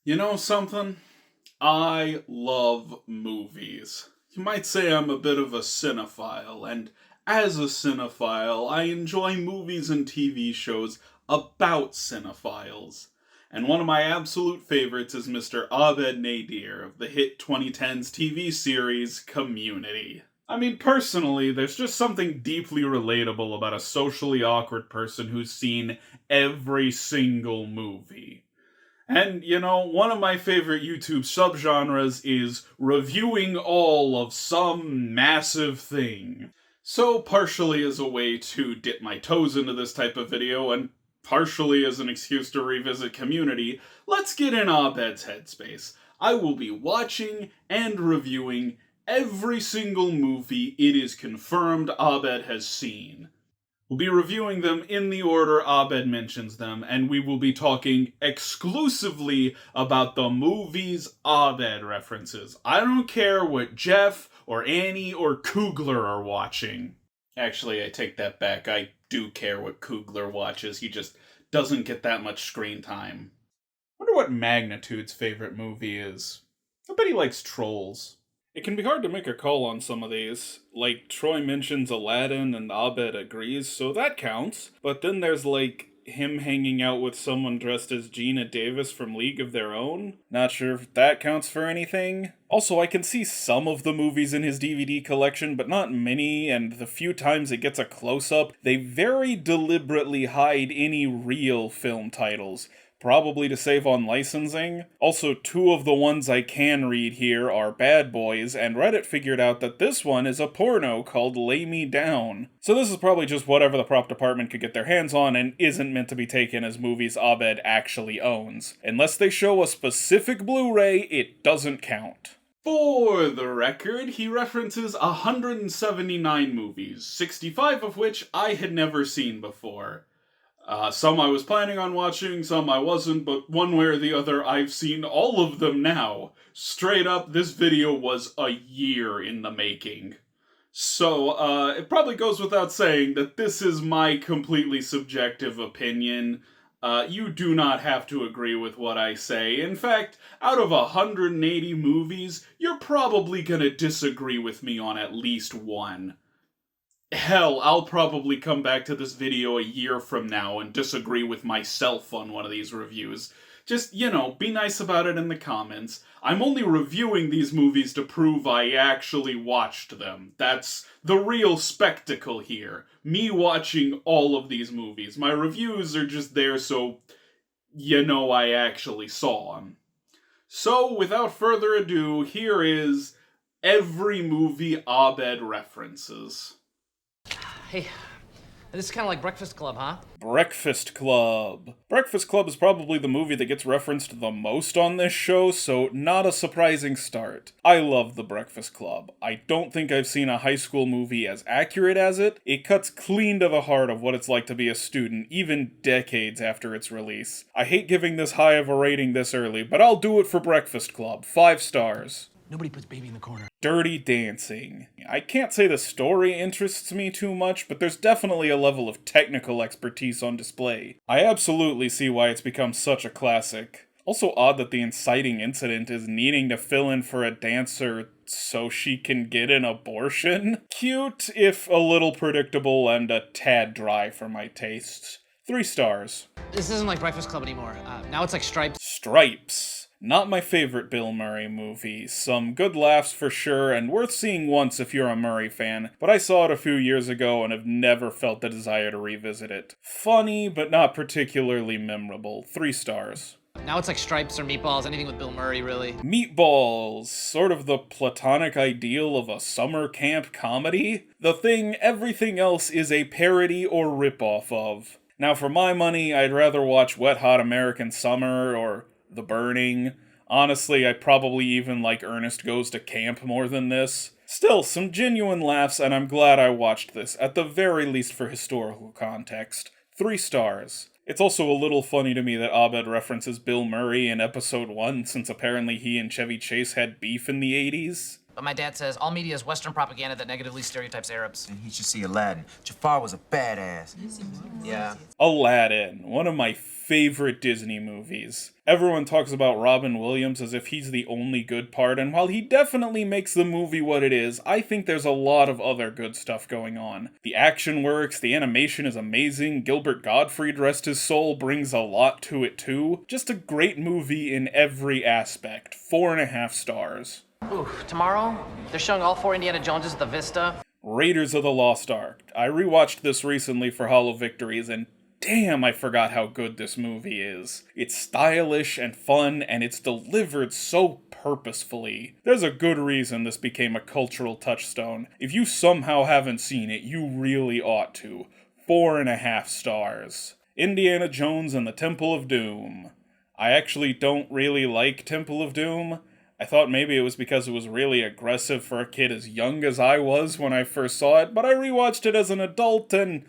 You know something? I love movies. You might say I'm a bit of a cinephile, and as a cinephile, I enjoy movies and TV shows about cinephiles. And one of my absolute favorites is Mr. Abed Nadir of the hit 2010s TV series Community. I mean, personally, there's just something deeply relatable about a socially awkward person who's seen every single movie. And, one of my favorite YouTube subgenres is reviewing all of some massive thing. So, partially as a way to dip my toes into this type of video, and partially as an excuse to revisit Community, let's get in Abed's headspace. I will be watching and reviewing every single movie it is confirmed Abed has seen. We'll be reviewing them in the order Abed mentions them, and we will be talking exclusively about the movies Abed references. I don't care what Jeff or Annie or Kugler are watching. Actually, I take that back. I do care what Kugler watches. He just doesn't get that much screen time. Wonder what Magnitude's favorite movie is. I bet he likes Trolls. It can be hard to make a call on some of these. Like, Troy mentions Aladdin and Abed agrees, so that counts. But then there's, him hanging out with someone dressed as Gina Davis from League of Their Own. Not sure if that counts for anything. Also, I can see some of the movies in his DVD collection, but not many, and the few times it gets a close-up, they very deliberately hide any real film titles. Probably to save on licensing. Also, two of the ones I can read here are Bad Boys, and Reddit figured out that this one is a porno called Lay Me Down. So this is probably just whatever the prop department could get their hands on and isn't meant to be taken as movies Abed actually owns. Unless they show a specific Blu-ray, it doesn't count. For the record, he references 179 movies, 65 of which I had never seen before. Some I was planning on watching, some I wasn't, but one way or the other, I've seen all of them now. Straight up, this video was a year in the making. So, it probably goes without saying that this is my completely subjective opinion. You do not have to agree with what I say. In fact, out of 180 movies, you're probably gonna disagree with me on at least one. Hell, I'll probably come back to this video a year from now and disagree with myself on one of these reviews. Just, be nice about it in the comments. I'm only reviewing these movies to prove I actually watched them. That's the real spectacle here. Me watching all of these movies. My reviews are just there so I actually saw them. So, without further ado, here is every movie Abed references. Hey, this is kind of like Breakfast Club, huh? Breakfast Club. Breakfast Club is probably the movie that gets referenced the most on this show, so not a surprising start. I love The Breakfast Club. I don't think I've seen a high school movie as accurate as it. It cuts clean to the heart of what it's like to be a student, even decades after its release. I hate giving this high of a rating this early, but I'll do it for Breakfast Club. 5 stars. Nobody puts baby in the corner. Dirty Dancing. I can't say the story interests me too much, but there's definitely a level of technical expertise on display. I absolutely see why it's become such a classic. Also odd that the inciting incident is needing to fill in for a dancer so she can get an abortion. Cute, if a little predictable, and a tad dry for my tastes. 3 stars. This isn't like Breakfast Club anymore. Now it's like Stripes. Stripes. Not my favorite Bill Murray movie. Some good laughs for sure, and worth seeing once if you're a Murray fan, but I saw it a few years ago and have never felt the desire to revisit it. Funny, but not particularly memorable. 3 stars. Now it's like Stripes or Meatballs, anything with Bill Murray, really. Meatballs, sort of the platonic ideal of a summer camp comedy. The thing everything else is a parody or ripoff of. Now for my money, I'd rather watch Wet Hot American Summer or The Burning. Honestly, I probably even like Ernest Goes to Camp more than this. Still, some genuine laughs, and I'm glad I watched this, at the very least for historical context. 3 stars. It's also a little funny to me that Abed references Bill Murray in episode 1, since apparently he and Chevy Chase had beef in the 80s. But my dad says all media is Western propaganda that negatively stereotypes Arabs. And he should see Aladdin. Jafar was a badass. Yeah. Aladdin, one of my favorite Disney movies. Everyone talks about Robin Williams as if he's the only good part, and while he definitely makes the movie what it is, I think there's a lot of other good stuff going on. The action works, the animation is amazing, Gilbert Gottfried, rest his soul, brings a lot to it too. Just a great movie in every aspect. 4.5 stars. Ooh, tomorrow they're showing all 4 Indiana Joneses at the Vista. Raiders of the Lost Ark. I rewatched this recently for Hollow Victories, and damn, I forgot how good this movie is. It's stylish and fun, and it's delivered so purposefully. There's a good reason this became a cultural touchstone. If you somehow haven't seen it, you really ought to. 4.5 stars. Indiana Jones and the Temple of Doom. I actually don't really like Temple of Doom. I thought maybe it was because it was really aggressive for a kid as young as I was when I first saw it, but I rewatched it as an adult and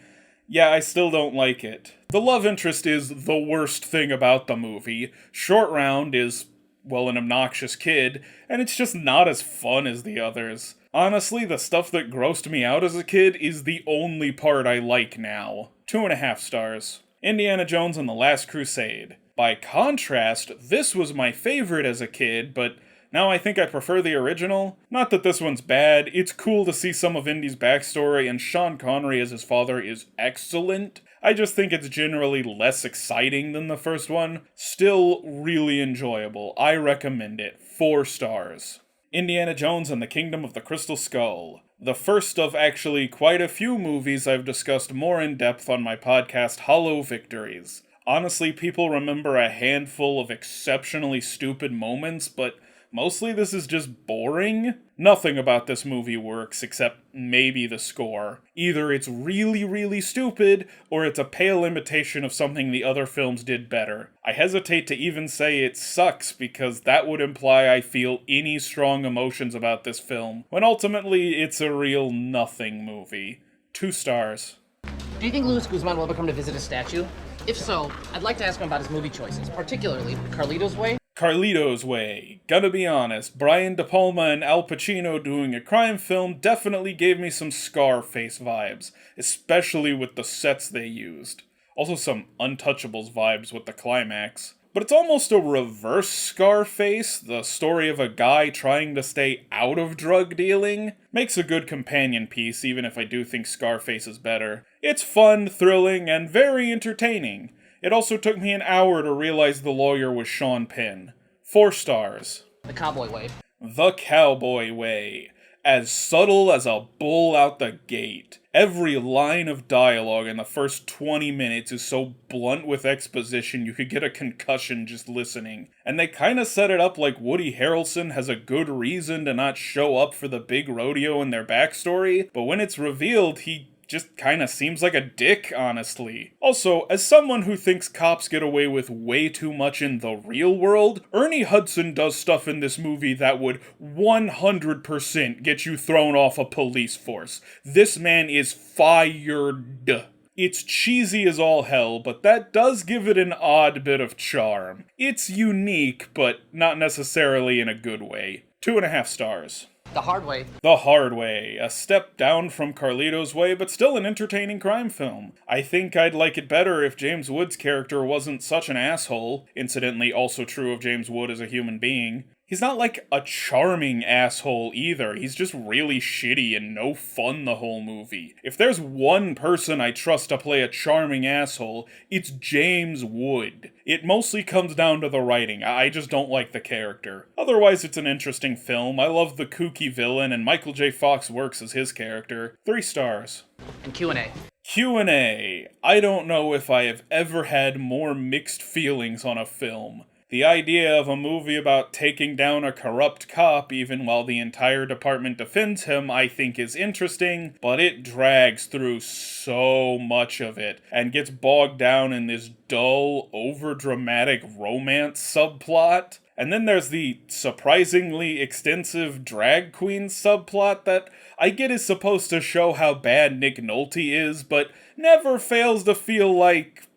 yeah, I still don't like it. The love interest is the worst thing about the movie. Short Round is, well, an obnoxious kid, and it's just not as fun as the others. Honestly, the stuff that grossed me out as a kid is the only part I like now. 2.5 stars. Indiana Jones and the Last Crusade. By contrast, this was my favorite as a kid, but now I think I prefer the original. Not that this one's bad, it's cool to see some of Indy's backstory, and Sean Connery as his father is excellent. I just think it's generally less exciting than the first one. Still really enjoyable. I recommend it. 4 stars. Indiana Jones and the Kingdom of the Crystal Skull. The first of actually quite a few movies I've discussed more in depth on my podcast Hollow Victories. Honestly, people remember a handful of exceptionally stupid moments, but mostly this is just boring. Nothing about this movie works except maybe the score. Either it's really, really stupid, or it's a pale imitation of something the other films did better. I hesitate to even say it sucks because that would imply I feel any strong emotions about this film, when ultimately it's a real nothing movie. 2 stars. Do you think Luis Guzman will ever come to visit his statue? If so, I'd like to ask him about his movie choices, particularly Carlito's Way. Carlito's Way. Gotta be honest, Brian De Palma and Al Pacino doing a crime film definitely gave me some Scarface vibes, especially with the sets they used. Also some Untouchables vibes with the climax. But it's almost a reverse Scarface, the story of a guy trying to stay out of drug dealing. Makes a good companion piece, even if I do think Scarface is better. It's fun, thrilling, and very entertaining. It also took me an hour to realize the lawyer was Sean Penn. 4 stars. The Cowboy Way. The Cowboy Way. As subtle as a bull out the gate. Every line of dialogue in the first 20 minutes is so blunt with exposition you could get a concussion just listening. And they kinda set it up like Woody Harrelson has a good reason to not show up for the big rodeo in their backstory, but when it's revealed, he just kinda seems like a dick, honestly. Also, as someone who thinks cops get away with way too much in the real world, Ernie Hudson does stuff in this movie that would 100% get you thrown off a police force. This man is fired. It's cheesy as all hell, but that does give it an odd bit of charm. It's unique, but not necessarily in a good way. 2.5 stars. The Hard Way. The Hard Way, a step down from Carlito's Way, but still an entertaining crime film. I think I'd like it better if James Wood's character wasn't such an asshole, incidentally also true of James Wood as a human being. He's not like a charming asshole either, he's just really shitty and no fun the whole movie. If there's one person I trust to play a charming asshole, it's James Wood. It mostly comes down to the writing, I just don't like the character. Otherwise it's an interesting film, I love the kooky villain and Michael J. Fox works as his character. 3 stars. And Q&A. Q&A. I don't know if I have ever had more mixed feelings on a film. The idea of a movie about taking down a corrupt cop even while the entire department defends him I think is interesting, but it drags through so much of it and gets bogged down in this dull, overdramatic romance subplot. And then there's the surprisingly extensive drag queen subplot that I get is supposed to show how bad Nick Nolte is, but never fails to feel like,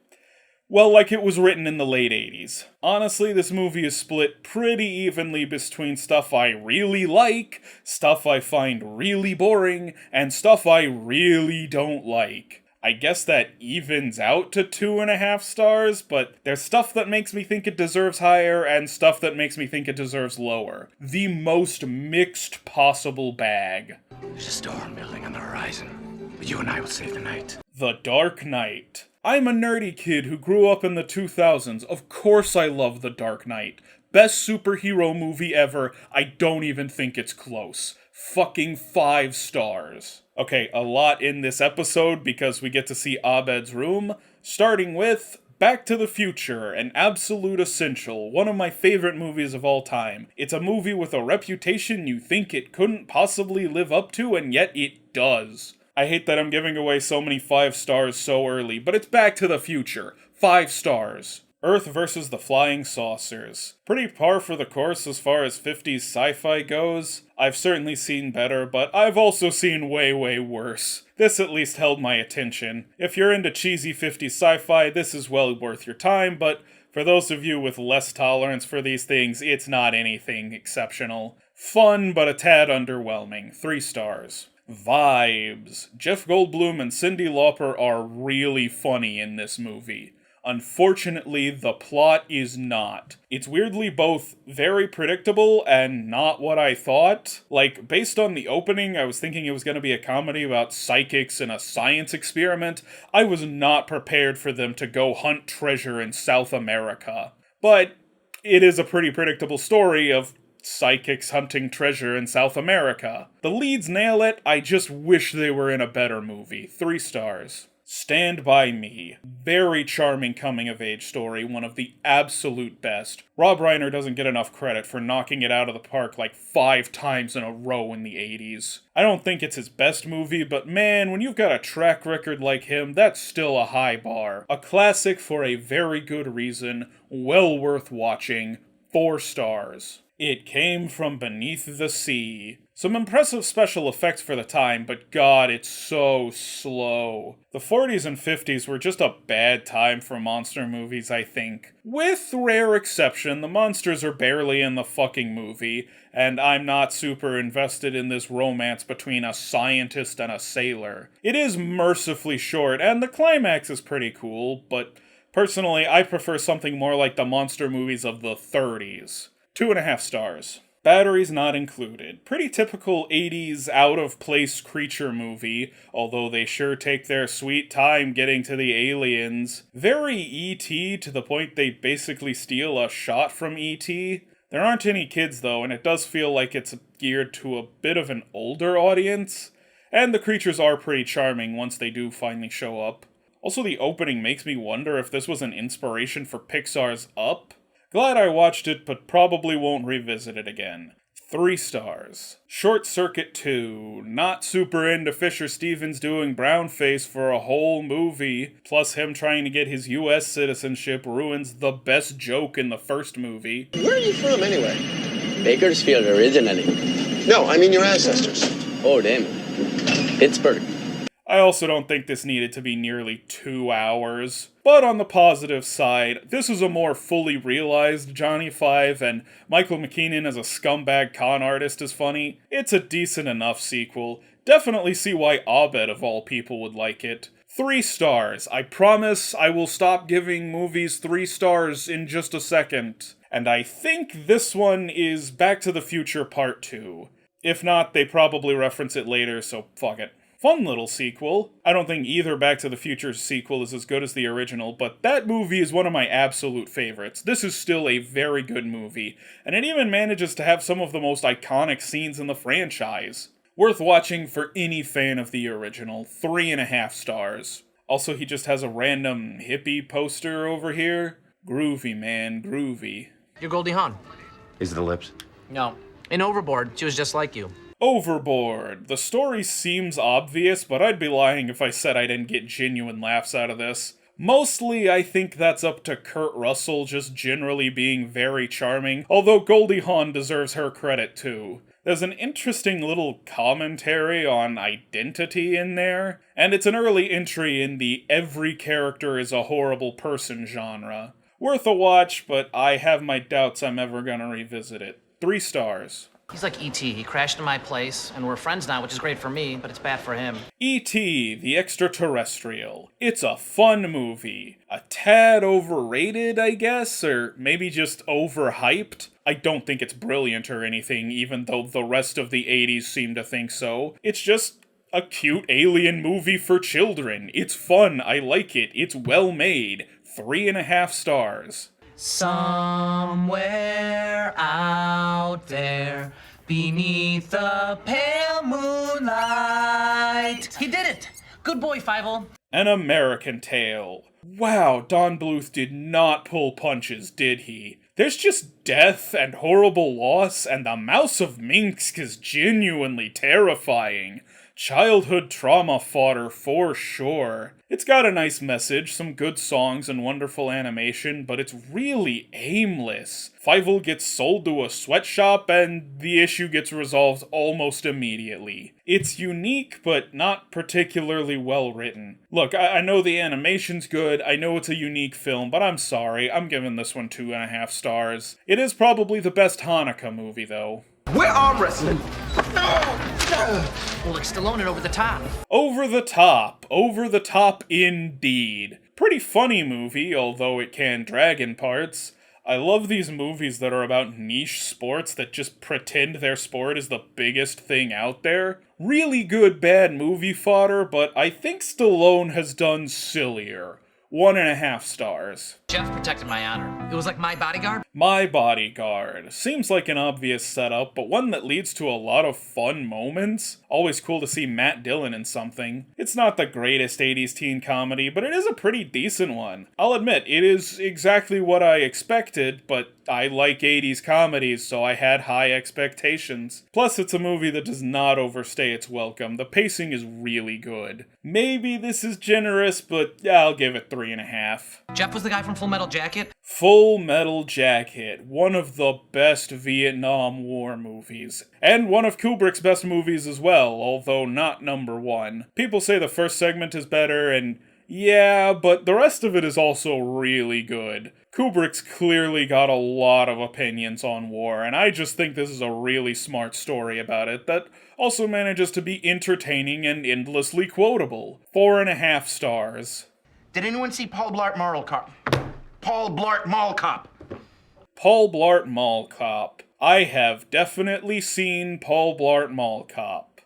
Well, like it was written in the late 80s. Honestly, this movie is split pretty evenly between stuff I really like, stuff I find really boring, and stuff I really don't like. I guess that evens out to 2.5 stars, but there's stuff that makes me think it deserves higher, and stuff that makes me think it deserves lower. The most mixed possible bag. There's a storm building on the horizon, but you and I will save the night. The Dark Knight. I'm a nerdy kid who grew up in the 2000s. Of course I love The Dark Knight. Best superhero movie ever. I don't even think it's close. Fucking 5 stars. Okay, a lot in this episode because we get to see Abed's room, starting with Back to the Future, an absolute essential, one of my favorite movies of all time. It's a movie with a reputation you think it couldn't possibly live up to, and yet it does. I hate that I'm giving away so many 5 stars so early, but it's Back to the Future. 5 stars. Earth versus the Flying Saucers. Pretty par for the course as far as 50s sci-fi goes. I've certainly seen better, but I've also seen way, way worse. This at least held my attention. If you're into cheesy 50s sci-fi, this is well worth your time, but for those of you with less tolerance for these things, it's not anything exceptional. Fun, but a tad underwhelming. 3 stars. Vibes. Jeff Goldblum and Cyndi Lauper are really funny in this movie. Unfortunately, the plot is not. It's weirdly both very predictable and not what I thought. Like, based on the opening, I was thinking it was going to be a comedy about psychics and a science experiment. I was not prepared for them to go hunt treasure in South America. But it is a pretty predictable story of psychics hunting treasure in South America. The leads nail it, I just wish they were in a better movie. 3 stars. Stand By Me. Very charming coming-of-age story, one of the absolute best. Rob Reiner doesn't get enough credit for knocking it out of the park like 5 times in a row in the 80s. I don't think it's his best movie, but man, when you've got a track record like him, that's still a high bar. A classic for a very good reason, well worth watching. 4 stars. It Came From Beneath the Sea. Some impressive special effects for the time, but god, it's so slow. The 40s and 50s were just a bad time for monster movies, I think. With rare exception, the monsters are barely in the fucking movie, and I'm not super invested in this romance between a scientist and a sailor. It is mercifully short, and the climax is pretty cool, but personally, I prefer something more like the monster movies of the 30s. 2.5 stars. Batteries not included. Pretty typical 80s out-of-place creature movie, although they sure take their sweet time getting to the aliens. Very E.T. to the point they basically steal a shot from E.T. There aren't any kids though, and it does feel like it's geared to a bit of an older audience. And the creatures are pretty charming once they do finally show up. Also, the opening makes me wonder if this was an inspiration for Pixar's Up. Glad I watched it, but probably won't revisit it again. 3 stars. Short Circuit 2. Not super into Fisher Stevens doing brownface for a whole movie, plus him trying to get his US citizenship ruins the best joke in the first movie. Where are you from, anyway? Bakersfield, originally. No, I mean your ancestors. Oh, damn. Pittsburgh. I also don't think this needed to be nearly 2 hours. But on the positive side, this is a more fully realized Johnny Five, and Michael McKean as a scumbag con artist is funny. It's a decent enough sequel. Definitely see why Abed of all people would like it. 3 stars. I promise I will stop giving movies 3 stars in just a second. And I think this one is Back to the Future Part 2. If not, they probably reference it later, so fuck it. Fun little sequel. I don't think either Back to the Future sequel is as good as the original, but that movie is one of my absolute favorites. This is still a very good movie, and it even manages to have some of the most iconic scenes in the franchise. Worth watching for any fan of the original. 3.5 stars. Also, he just has a random hippie poster over here. Groovy, man, groovy. You're Goldie Hawn. Is it the lips? No. In Overboard, she was just like you. Overboard. The story seems obvious, but I'd be lying if I said I didn't get genuine laughs out of this. Mostly, I think that's up to Kurt Russell just generally being very charming, although Goldie Hawn deserves her credit too. There's an interesting little commentary on identity in there, and it's an early entry in the every character is a horrible person genre. Worth a watch, but I have my doubts I'm ever gonna revisit it. 3 stars. He's like E.T. He crashed in my place, and we're friends now, which is great for me, but it's bad for him. E.T. the Extraterrestrial. It's a fun movie. A tad overrated, I guess, or maybe just overhyped. I don't think it's brilliant or anything, even though the rest of the 80s seem to think so. It's just a cute alien movie for children. It's fun, I like it, it's well made. 3.5 stars. Somewhere out there, beneath the pale moonlight. He did it! Good boy, Fievel. An American Tale. Wow, Don Bluth did not pull punches, did he? There's just death and horrible loss, and the Mouse of Minsk is genuinely terrifying. Childhood trauma fodder for sure. It's got a nice message, some good songs and wonderful animation, but it's really aimless. Fievel gets sold to a sweatshop and the issue gets resolved almost immediately. It's unique, but not particularly well written. Look, I know the animation's good, I know it's a unique film, but I'm sorry, I'm giving this one 2.5 stars. It is probably the best Hanukkah movie, though. We're arm wrestling. Well, like Stallone and Over the Top. Over the top indeed. Pretty funny movie, although it can drag in parts. I love these movies that are about niche sports that just pretend their sport is the biggest thing out there. Really good bad movie fodder, but I think Stallone has done sillier. 1.5 stars. Jeff protected my honor. It was like My Bodyguard. My Bodyguard. Seems like an obvious setup, but one that leads to a lot of fun moments. Always cool to see Matt Dillon in something. It's not the greatest 80s teen comedy, but it is a pretty decent one. I'll admit, it is exactly what I expected, but I like 80s comedies, so I had high expectations. Plus, it's a movie that does not overstay its welcome. The pacing is really good. Maybe this is generous, but yeah, I'll give it 3.5. Jeff was the guy from Full Metal Jacket. Full Metal Jacket, one of the best Vietnam War movies. And one of Kubrick's best movies as well, although not number 1. People say the first segment is better, and yeah, but the rest of it is also really good. Kubrick's clearly got a lot of opinions on war, and I just think this is a really smart story about it that also manages to be entertaining and endlessly quotable. 4.5 stars. Did anyone see Paul Blart Mall Cop? Paul Blart Mall Cop. Paul Blart Mall Cop. I have definitely seen Paul Blart Mall Cop.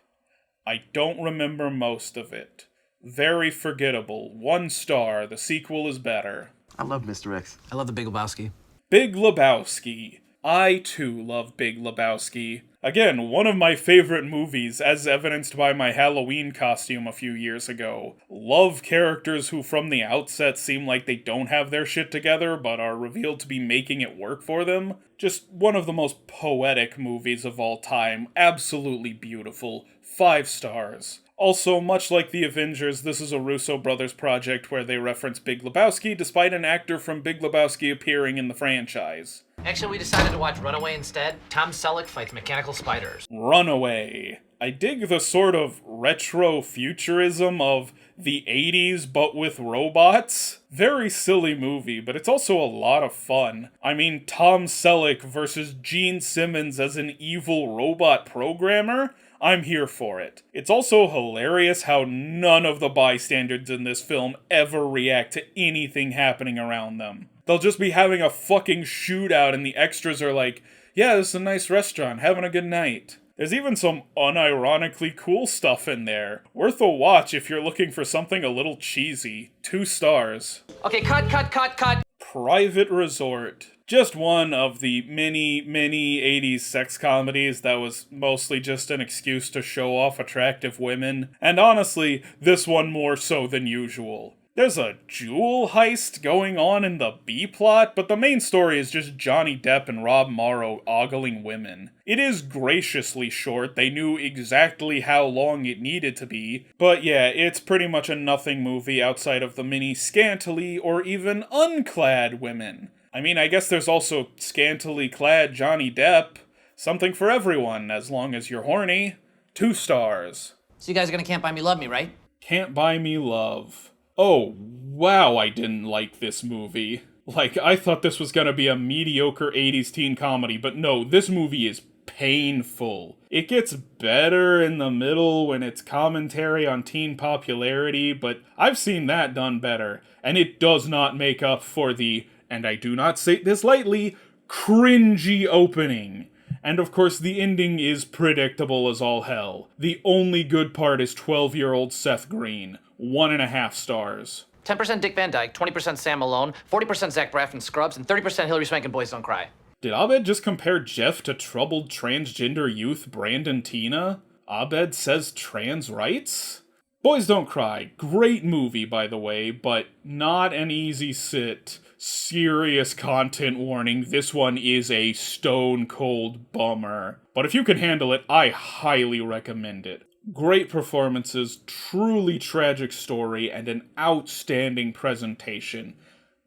I don't remember most of it. Very forgettable. 1 star. The sequel is better. I love Mr. X. I love The Big Lebowski. Big Lebowski. I too love Big Lebowski. Again, one of my favorite movies, as evidenced by my Halloween costume a few years ago. Love characters who from the outset seem like they don't have their shit together, but are revealed to be making it work for them. Just one of the most poetic movies of all time. Absolutely beautiful. 5 stars. Also, much like The Avengers, this is a Russo brothers project where they reference Big Lebowski, despite an actor from Big Lebowski appearing in the franchise. Actually, we decided to watch Runaway instead. Tom Selleck fights mechanical spiders. Runaway. I dig the sort of retro-futurism of the 80s but with robots. Very silly movie, but it's also a lot of fun. I mean, Tom Selleck versus Gene Simmons as an evil robot programmer? I'm here for it. It's also hilarious how none of the bystanders in this film ever react to anything happening around them. They'll just be having a fucking shootout and the extras are like, yeah, this is a nice restaurant, having a good night. There's even some unironically cool stuff in there. Worth a watch if you're looking for something a little cheesy. 2 stars. Okay, cut. Private Resort. Just one of the many 80s sex comedies that was mostly just an excuse to show off attractive women. And honestly, this one more so than usual. There's a jewel heist going on in the B-plot, but the main story is just Johnny Depp and Rob Morrow ogling women. It is graciously short, they knew exactly how long it needed to be, but yeah, it's pretty much a nothing movie outside of the many scantily or even unclad women. I mean, I guess there's also scantily clad Johnny Depp, Something for everyone, as long as you're horny. 2 stars. So you guys are gonna Can't Buy Me Love Me, right? Can't Buy Me Love. Oh, wow, I didn't like this movie. Like, I thought this was gonna be a mediocre 80s teen comedy, but no, this movie is painful. It gets better in the middle when it's commentary on teen popularity, but I've seen that done better, and it does not make up for the, and I do not say this lightly, cringy opening. And of course, the ending is predictable as all hell. The only good part is 12-year-old Seth Green. 1.5 stars. 10% Dick Van Dyke, 20% Sam Malone, 40% Zach Braff and Scrubs, and 30% Hillary Swank and Boys Don't Cry. Did Abed just compare Jeff to troubled transgender youth Brandon Tina? Abed says trans rights? Boys Don't Cry. Great movie, by the way, but not an easy sit. Serious content warning, this one is a stone cold bummer. But if you can handle it, I highly recommend it. Great performances, truly tragic story, and an outstanding presentation.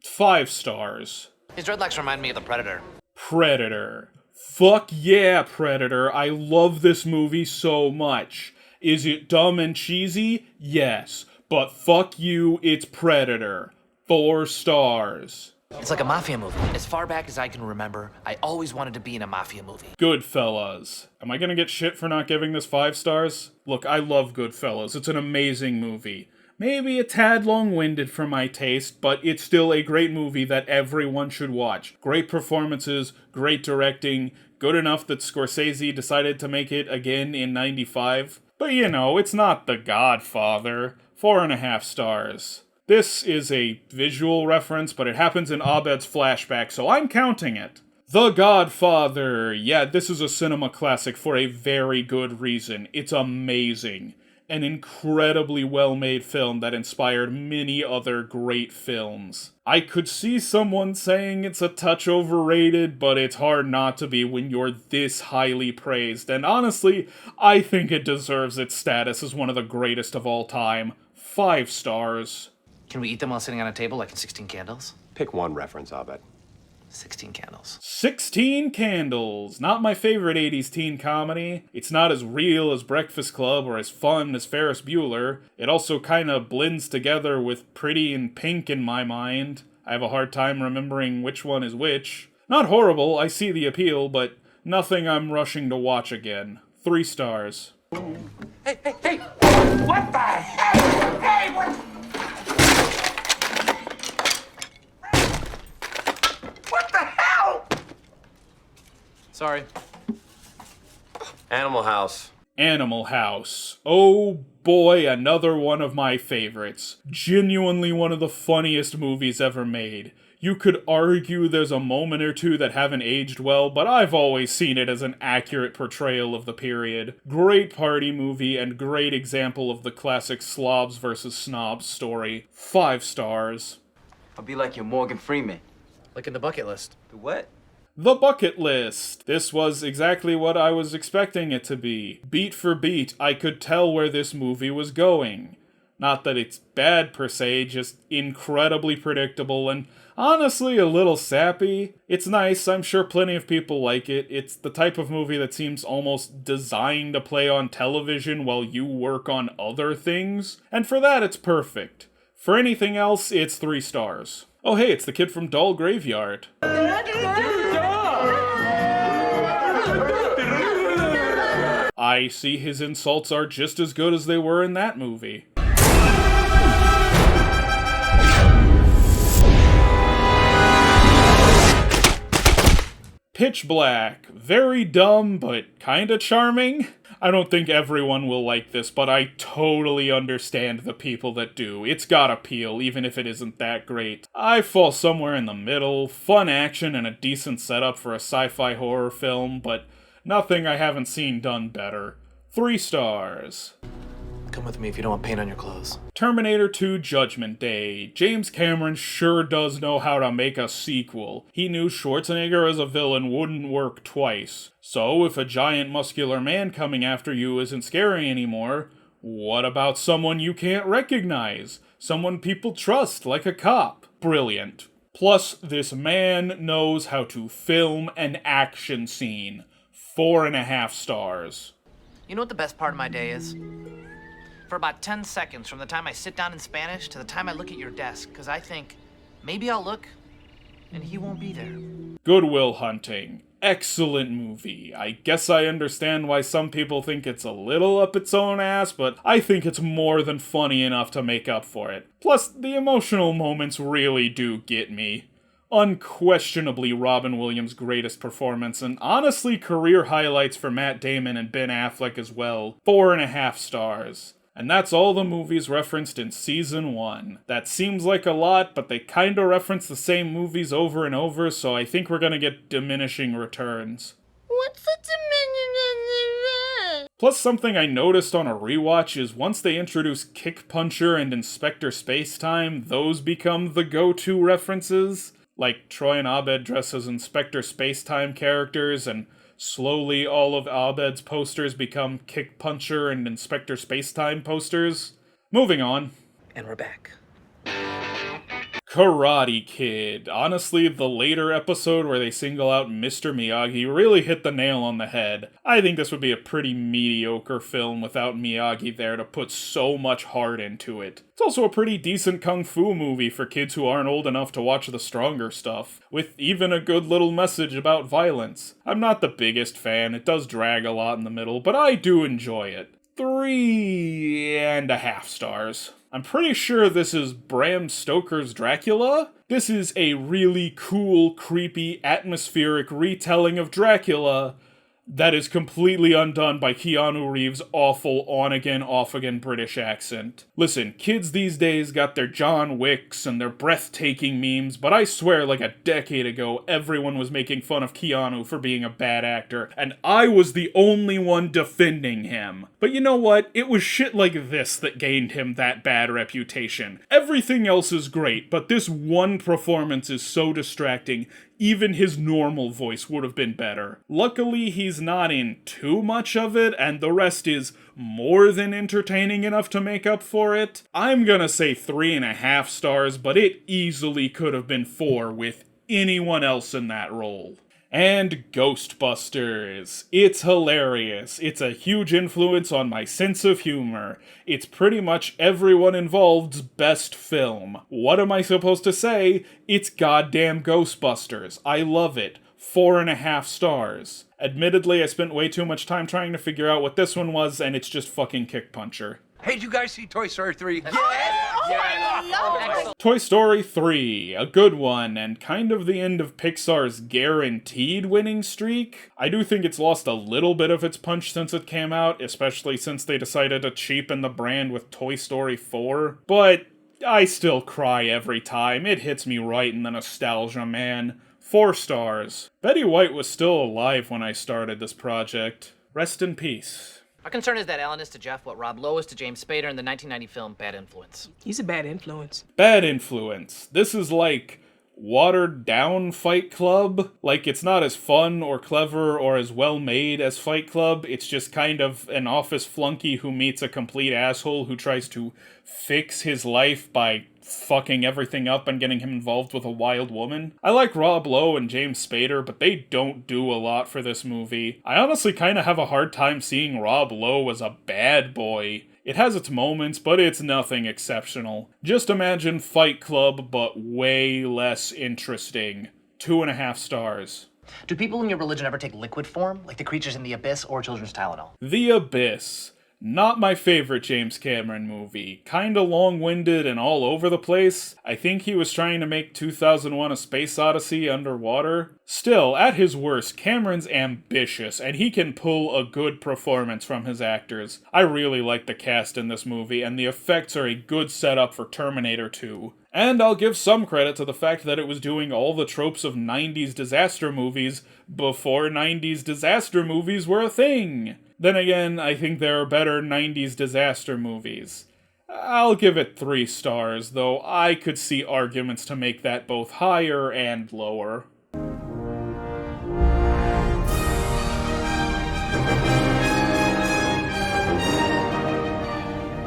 5 stars. His dreadlocks remind me of the Predator. Predator. Fuck yeah, Predator. I love this movie so much. Is it dumb and cheesy? Yes. But fuck you, it's Predator. 4 stars. It's like a mafia movie. As far back as I can remember, I always wanted to be in a mafia movie. Goodfellas. Am I gonna get shit for not giving this 5 stars? Look, I love Goodfellas. It's an amazing movie. Maybe a tad long-winded for my taste, but it's still a great movie that everyone should watch. Great performances, great directing, good enough that Scorsese decided to make it again in 95. But you know, it's not The Godfather. 4.5 stars. This is a visual reference, but it happens in Abed's flashback, so I'm counting it. The Godfather! Yeah, this is a cinema classic for a very good reason. It's amazing. An incredibly well-made film that inspired many other great films. I could see someone saying it's a touch overrated, but it's hard not to be when you're this highly praised, and honestly, I think it deserves its status as one of the greatest of all time. 5 stars. Can we eat them while sitting on a table like in 16 Candles? Pick one reference, Abed. 16 Candles. 16 Candles. Not my favorite 80s teen comedy. It's not as real as Breakfast Club or as fun as Ferris Bueller. It also kinda blends together with Pretty in Pink in my mind. I have a hard time remembering which one is which. Not horrible, I see the appeal, but nothing I'm rushing to watch again. 3 stars. Hey! What the heck? Hey, what? What the hell? Sorry. Animal House. Animal House. Oh boy, another one of my favorites. Genuinely one of the funniest movies ever made. You could argue there's a moment or two that haven't aged well, but I've always seen it as an accurate portrayal of the period. Great party movie and great example of the classic slobs versus snobs story. 5 stars. I'll be like your Morgan Freeman. Like in The Bucket List. The what? The Bucket List. This was exactly what I was expecting it to be. Beat for beat, I could tell where this movie was going. Not that it's bad per se, just incredibly predictable and honestly a little sappy. It's nice, I'm sure plenty of people like it. It's the type of movie that seems almost designed to play on television while you work on other things. And for that, it's perfect. For anything else, it's 3 stars. Oh hey, it's the kid from Doll Graveyard. I see his insults are just as good as they were in that movie. Pitch Black. Very dumb, but kinda charming. I don't think everyone will like this, but I totally understand the people that do. It's got appeal, even if it isn't that great. I fall somewhere in the middle. Fun action and a decent setup for a sci-fi horror film, but nothing I haven't seen done better. 3 stars. Come with me if you don't want paint on your clothes. Terminator 2 Judgment Day. James Cameron sure does know how to make a sequel. He knew Schwarzenegger as a villain wouldn't work twice. So if a giant muscular man coming after you isn't scary anymore, what about someone you can't recognize? Someone people trust, like a cop. Brilliant. Plus, this man knows how to film an action scene. 4.5 stars. You know what the best part of my day is? For about 10 seconds from the time I sit down in Spanish to the time I look at your desk, because I think, maybe I'll look, and he won't be there. Good Will Hunting. Excellent movie. I guess I understand why some people think it's a little up its own ass, but I think it's more than funny enough to make up for it. Plus, the emotional moments really do get me. Unquestionably Robin Williams' greatest performance, and honestly career highlights for Matt Damon and Ben Affleck as well. 4.5 stars. And that's all the movies referenced in Season 1. That seems like a lot, but they kinda reference the same movies over and over, so I think we're gonna get diminishing returns. What's the diminishing? Plus, something I noticed on a rewatch is once they introduce Kick Puncher and Inspector Spacetime, those become the go-to references. Like Troy and Abed dress as Inspector Spacetime characters, and slowly all of Abed's posters become Kick Puncher and Inspector Spacetime posters. Moving on. And we're back. Karate Kid. Honestly, the later episode where they single out Mr. Miyagi really hit the nail on the head. I think this would be a pretty mediocre film without Miyagi there to put so much heart into it. It's also a pretty decent kung fu movie for kids who aren't old enough to watch the stronger stuff, with even a good little message about violence. I'm not the biggest fan, it does drag a lot in the middle, but I do enjoy it. 3.5 stars. I'm pretty sure this is Bram Stoker's Dracula. This is a really cool, creepy, atmospheric retelling of Dracula that is completely undone by Keanu Reeves' awful on-again, off-again British accent. Listen, kids these days got their John Wicks and their breathtaking memes, but I swear like a decade ago, everyone was making fun of Keanu for being a bad actor, and I was the only one defending him. But you know what? It was shit like this that gained him that bad reputation. Everything else is great, but this one performance is so distracting, even his normal voice would have been better. Luckily, he's not in too much of it, and the rest is more than entertaining enough to make up for it. I'm gonna say 3.5 stars, but it easily could have been 4 with anyone else in that role. And Ghostbusters. It's hilarious. It's a huge influence on my sense of humor. It's pretty much everyone involved's best film. What am I supposed to say? It's goddamn Ghostbusters. I love it. 4.5 stars. Admittedly, I spent way too much time trying to figure out what this one was, and it's just fucking Kick Puncher. Hey, did you guys see Toy Story 3? Toy Story 3, a good one, and kind of the end of Pixar's guaranteed winning streak. I do think it's lost a little bit of its punch since it came out, especially since they decided to cheapen the brand with Toy Story 4, but I still cry every time. It hits me right in the nostalgia, man. 4 stars. Betty White was still alive when I started this project. Rest in peace. Our concern is that Alan is to Jeff what Rob Lowe is to James Spader in the 1990 film Bad Influence. He's a bad influence. Bad Influence. This is like watered down Fight Club. Like, it's not as fun or clever or as well made as Fight Club. It's just kind of an office flunky who meets a complete asshole who tries to fix his life by fucking everything up and getting him involved with a wild woman. I like Rob Lowe and James Spader, but they don't do a lot for this movie. I honestly kind of have a hard time seeing Rob Lowe as a bad boy. It has its moments, but it's nothing exceptional. Just imagine Fight Club, but way less interesting. 2.5 stars. Do people in your religion ever take liquid form, like the creatures in The Abyss or Children's Tylenol? The Abyss. Not my favorite James Cameron movie. Kinda long-winded and all over the place. I think he was trying to make 2001: A Space Odyssey underwater. Still, at his worst, Cameron's ambitious, and he can pull a good performance from his actors. I really like the cast in this movie, and the effects are a good setup for Terminator 2. And I'll give some credit to the fact that it was doing all the tropes of 90s disaster movies before 90s disaster movies were a thing. Then again, I think there are better 90s disaster movies. I'll give it 3 stars, though I could see arguments to make that both higher and lower.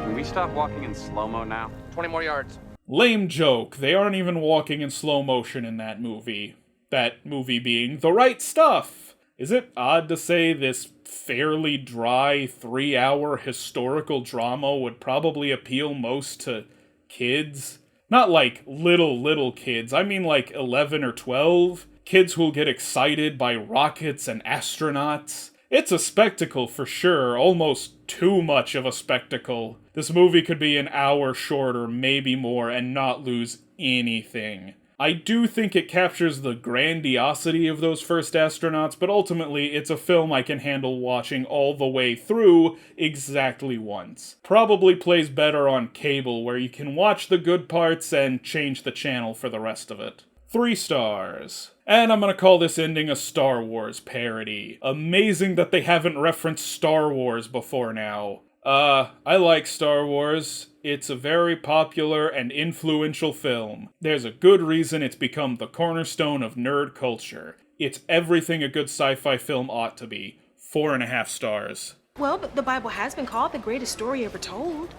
Can we stop walking in slow-mo now? 20 more yards. Lame joke, they aren't even walking in slow motion in that movie. That movie being The Right Stuff. Is it odd to say this fairly dry 3-hour historical drama would probably appeal most to kids? Not like little kids, I mean like 11 or 12. Kids who'll get excited by rockets and astronauts. It's a spectacle for sure, almost too much of a spectacle. This movie could be an hour shorter, maybe more, and not lose anything. I do think it captures the grandiosity of those first astronauts, but ultimately it's a film I can handle watching all the way through exactly once. Probably plays better on cable, where you can watch the good parts and change the channel for the rest of it. 3 stars. And I'm gonna call this ending a Star Wars parody. Amazing that they haven't referenced Star Wars before now. I like Star Wars. It's a very popular and influential film. There's a good reason it's become the cornerstone of nerd culture. It's everything a good sci-fi film ought to be. 4.5 stars. Well, but the Bible has been called the greatest story ever told.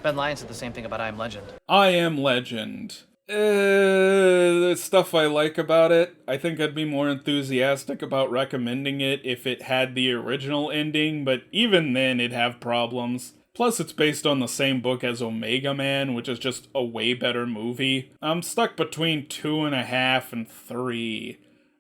Ben Lyons said the same thing about I Am Legend. I Am Legend. There's stuff I like about it. I think I'd be more enthusiastic about recommending it if it had the original ending, but even then it'd have problems. Plus, it's based on the same book as Omega Man, which is just a way better movie. I'm stuck between 2.5 and 3.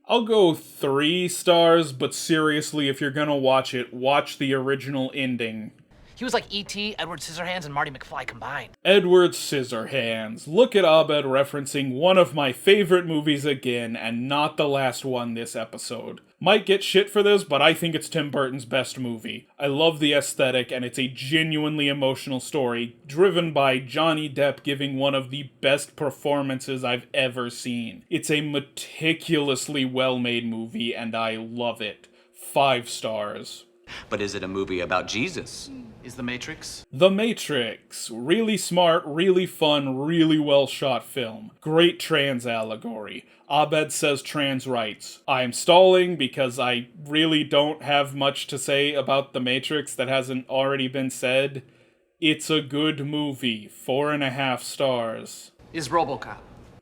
I'll go 3 stars, but seriously, if you're gonna watch it, watch the original ending. He was like E.T., Edward Scissorhands, and Marty McFly combined. Edward Scissorhands. Look at Abed referencing one of my favorite movies again, and not the last one this episode. Might get shit for this, but I think it's Tim Burton's best movie. I love the aesthetic, and it's a genuinely emotional story, driven by Johnny Depp giving one of the best performances I've ever seen. It's a meticulously well-made movie, and I love it. 5 stars. But is it a movie about Jesus? Is The Matrix? The Matrix. Really smart, really fun, really well shot film. Great trans allegory. Abed says trans rights. I'm stalling because I really don't have much to say about The Matrix that hasn't already been said. It's a good movie. 4.5 stars. Is RoboCop?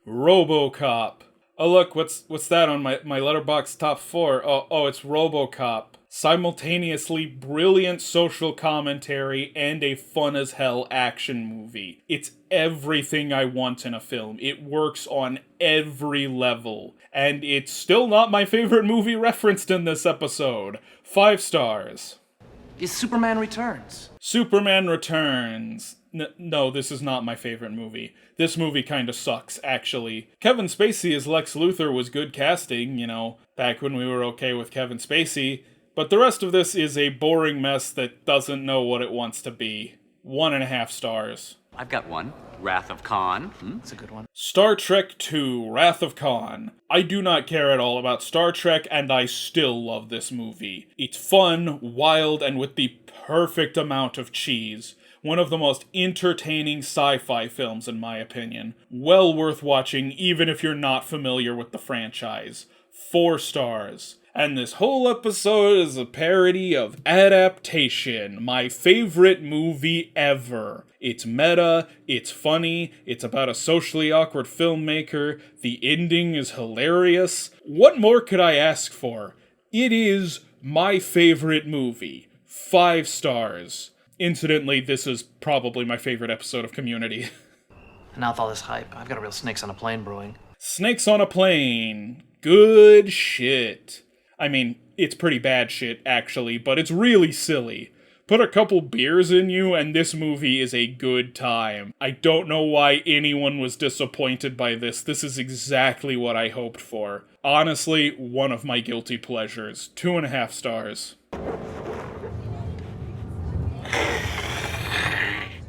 RoboCop. Oh look, what's that on my Letterboxd top 4? Oh, it's RoboCop. Simultaneously brilliant social commentary and a fun-as-hell action movie. It's everything I want in a film. It works on every level. And it's still not my favorite movie referenced in this episode. 5 stars. Is Superman Returns? Superman Returns. No, this is not my favorite movie. This movie kinda sucks, actually. Kevin Spacey as Lex Luthor was good casting, back when we were okay with Kevin Spacey. But the rest of this is a boring mess that doesn't know what it wants to be. 1.5 stars. I've got one. Wrath of Khan. That's a good one. Star Trek II, Wrath of Khan. I do not care at all about Star Trek, and I still love this movie. It's fun, wild, and with the perfect amount of cheese. One of the most entertaining sci-fi films, in my opinion. Well worth watching, even if you're not familiar with the franchise. 4 stars. And this whole episode is a parody of Adaptation, my favorite movie ever. It's meta, it's funny, it's about a socially awkward filmmaker, the ending is hilarious. What more could I ask for? It is my favorite movie. 5 stars. Incidentally, this is probably my favorite episode of Community. And now with all this hype, I've got a real Snakes on a Plane brewing. Snakes on a Plane. Good shit. I mean, it's pretty bad shit, actually, but it's really silly. Put a couple beers in you, and this movie is a good time. I don't know why anyone was disappointed by this. This is exactly what I hoped for. Honestly, one of my guilty pleasures. 2.5 stars.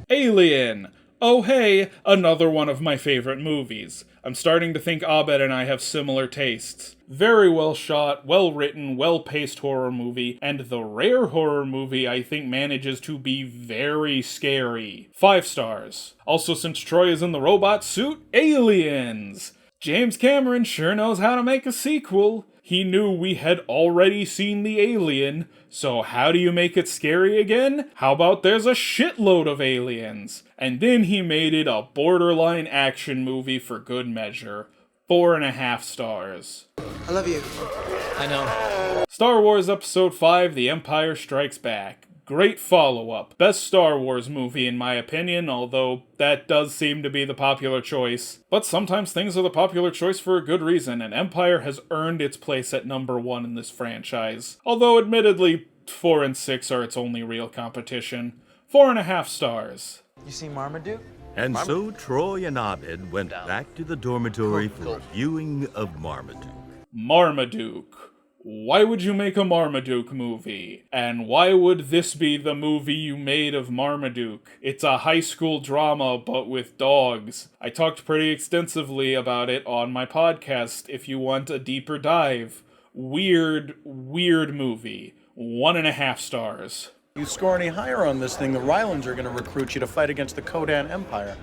Alien. Oh hey, another one of my favorite movies. I'm starting to think Abed and I have similar tastes. Very well shot, well written, well paced horror movie, and the rare horror movie I think manages to be very scary. 5 stars. Also, since Troy is in the robot suit, aliens! James Cameron sure knows how to make a sequel. He knew we had already seen the alien, so how do you make it scary again? How about there's a shitload of aliens? And then he made it a borderline action movie for good measure. 4.5 stars. I love you. I know. It's Star Wars Episode 5, The Empire Strikes Back. Great follow-up. Best Star Wars movie in my opinion, although that does seem to be the popular choice. But sometimes things are the popular choice for a good reason, and Empire has earned its place at number 1 in this franchise. Although admittedly, 4 and 6 are its only real competition. 4.5 stars. You see Marmaduke? And so Troy and Abed went back to the dormitory for a viewing of Marmaduke. Marmaduke. Why would you make a Marmaduke movie? And why would this be the movie you made of Marmaduke? It's a high school drama, but with dogs. I talked pretty extensively about it on my podcast if you want a deeper dive. Weird movie. 1.5 stars. You score any higher on this thing, the Rylands are going to recruit you to fight against the Kodan Empire.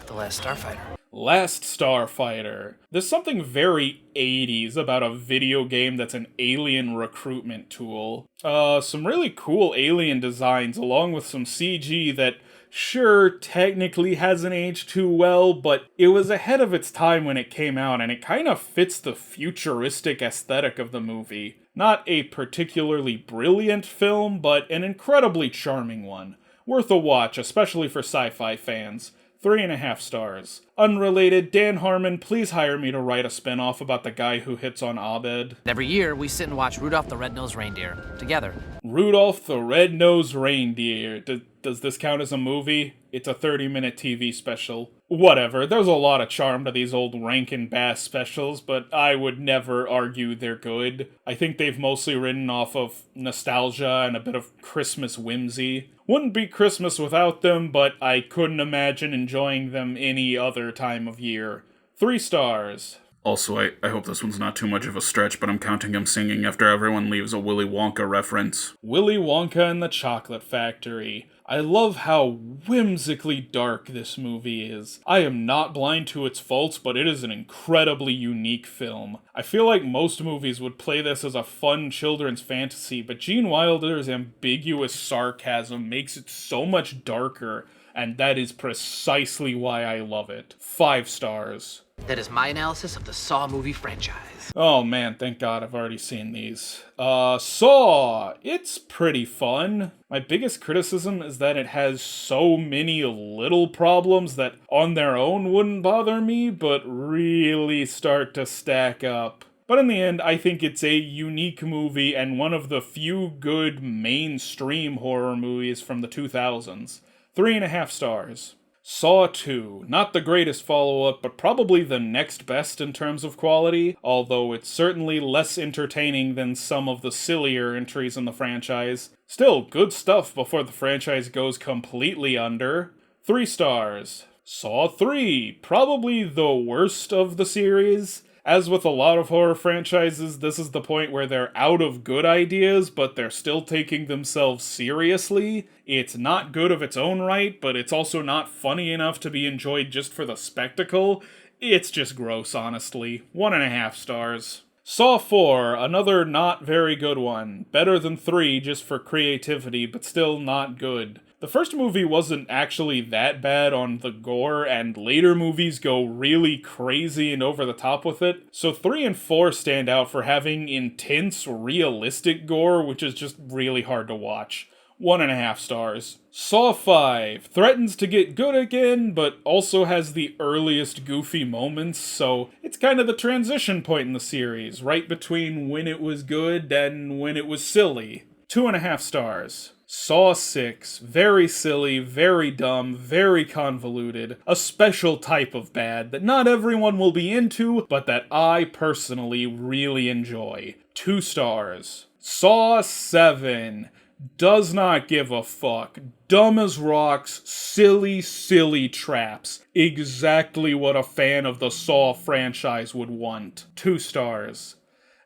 The Last Starfighter. Last Starfighter. There's something very 80s about a video game that's an alien recruitment tool. Some really cool alien designs along with some CG that sure technically hasn't aged too well, but it was ahead of its time when it came out and it kind of fits the futuristic aesthetic of the movie. Not a particularly brilliant film, but an incredibly charming one. Worth a watch, especially for sci-fi fans. 3.5 stars. Unrelated, Dan Harmon, please hire me to write a spin-off about the guy who hits on Abed. Every year, we sit and watch Rudolph the Red-Nosed Reindeer together. Rudolph the Red-Nosed Reindeer. Does this count as a movie? It's a 30-minute TV special. Whatever, there's a lot of charm to these old Rankin Bass specials, but I would never argue they're good. I think they've mostly ridden off of nostalgia and a bit of Christmas whimsy. Wouldn't be Christmas without them, but I couldn't imagine enjoying them any other time of year. 3 stars. Also, I hope this one's not too much of a stretch, but I'm counting him singing after everyone leaves a Willy Wonka reference. Willy Wonka and the Chocolate Factory. I love how whimsically dark this movie is. I am not blind to its faults, but it is an incredibly unique film. I feel like most movies would play this as a fun children's fantasy, but Gene Wilder's ambiguous sarcasm makes it so much darker, and that is precisely why I love it. 5 stars. That is my analysis of the Saw movie franchise. Oh man, thank God I've already seen these. Saw! It's pretty fun. My biggest criticism is that it has so many little problems that on their own wouldn't bother me, but really start to stack up. But in the end, I think it's a unique movie and one of the few good mainstream horror movies from the 2000s. 3.5 stars. Saw 2, not the greatest follow-up, but probably the next best in terms of quality, although it's certainly less entertaining than some of the sillier entries in the franchise. Still, good stuff before the franchise goes completely under. 3 stars. Saw 3, probably the worst of the series. As with a lot of horror franchises, this is the point where they're out of good ideas, but they're still taking themselves seriously. It's not good of its own right, but it's also not funny enough to be enjoyed just for the spectacle. It's just gross, honestly. 1.5 stars. Saw 4, another not very good one. Better than 3 just for creativity, but still not good. The first movie wasn't actually that bad on the gore, and later movies go really crazy and over the top with it, so 3 and 4 stand out for having intense, realistic gore, which is just really hard to watch. 1.5 stars. Saw 5 threatens to get good again, but also has the earliest goofy moments, so it's kind of the transition point in the series, right between when it was good and when it was silly. 2.5 stars. Saw 6, very silly, very dumb, very convoluted, a special type of bad that not everyone will be into, but that I personally really enjoy. 2 stars. Saw 7, does not give a fuck, dumb as rocks, silly traps, exactly what a fan of the Saw franchise would want. 2 stars.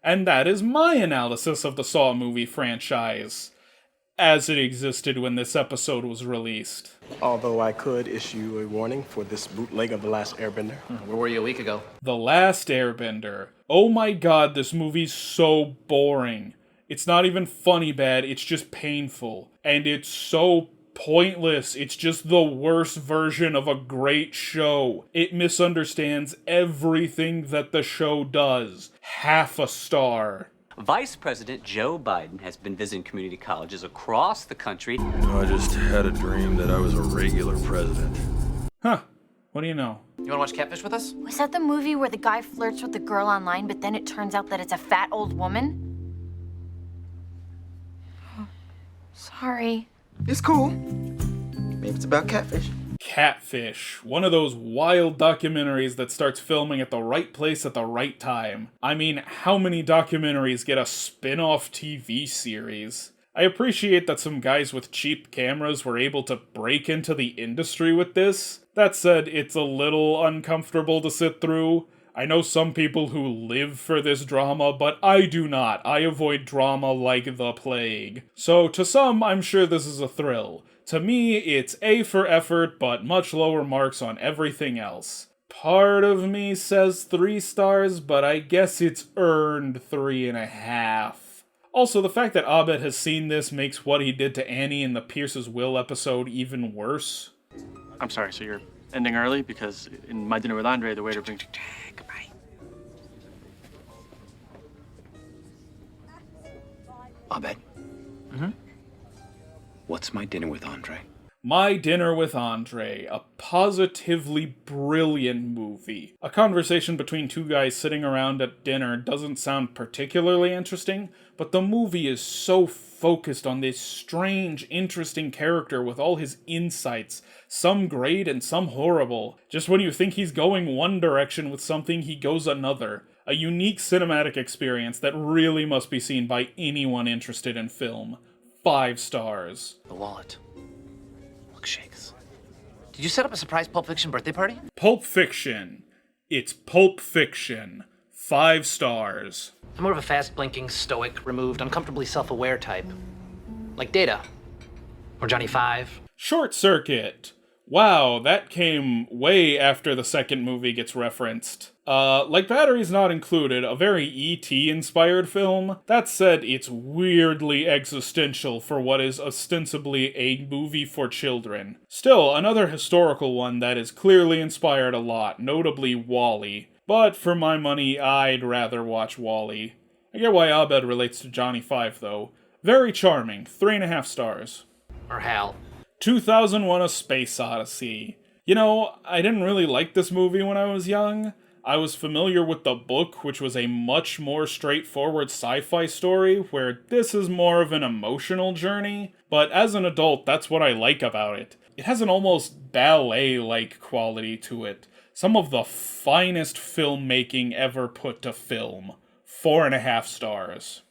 And that is my analysis of the Saw movie franchise, as it existed when this episode was released. Although I could issue a warning for this bootleg of The Last Airbender. Where were you a week ago? The Last Airbender. Oh my god, this movie's so boring. It's not even funny bad, it's just painful. And it's so pointless. It's just the worst version of a great show. It misunderstands everything that the show does. 0.5 star. Vice President Joe Biden has been visiting community colleges across the country. I just had a dream that I was a regular president. Huh. What do you know? You wanna watch Catfish with us? Was that the movie where the guy flirts with the girl online, but then it turns out that it's a fat old woman? Sorry. It's cool. Maybe it's about catfish. Catfish, one of those wild documentaries that starts filming at the right place at the right time. I mean, how many documentaries get a spin-off TV series? I appreciate that some guys with cheap cameras were able to break into the industry with this. That said, it's a little uncomfortable to sit through. I know some people who live for this drama, but I do not. I avoid drama like the plague. So to some, I'm sure this is a thrill. To me, it's A for effort, but much lower marks on everything else. Part of me says 3 stars, but I guess it's earned 3.5. Also, the fact that Abed has seen this makes what he did to Annie in the Pierce's Will episode even worse. I'm sorry, so you're ending early? Because in My Dinner with Andre, the waiter brings you... Goodbye. Abed. Mm-hmm. What's My Dinner with Andre? My Dinner with Andre, a positively brilliant movie. A conversation between 2 guys sitting around at dinner doesn't sound particularly interesting, but the movie is so focused on this strange, interesting character with all his insights, some great and some horrible. Just when you think he's going one direction with something, he goes another. A unique cinematic experience that really must be seen by anyone interested in film. 5 stars. The wallet. Milkshakes. Did you set up a surprise Pulp Fiction birthday party? Pulp Fiction. It's Pulp Fiction. 5 stars. I'm more of a fast-blinking, stoic, removed, uncomfortably self-aware type. Like Data. Or Johnny Five. Short Circuit. Wow, that came way after the second movie gets referenced. Like Batteries Not Included, a very E.T.-inspired film. That said, it's weirdly existential for what is ostensibly a movie for children. Still, another historical one that is clearly inspired a lot, notably WALL-E. But for my money, I'd rather watch WALL-E. I get why Abed relates to Johnny Five, though. Very charming, 3.5 stars. Or Hal. 2001: A Space Odyssey. You know, I didn't really like this movie when I was young. I was familiar with the book, which was a much more straightforward sci-fi story, where this is more of an emotional journey. But as an adult, that's what I like about it. It has an almost ballet-like quality to it. Some of the finest filmmaking ever put to film. 4.5 stars.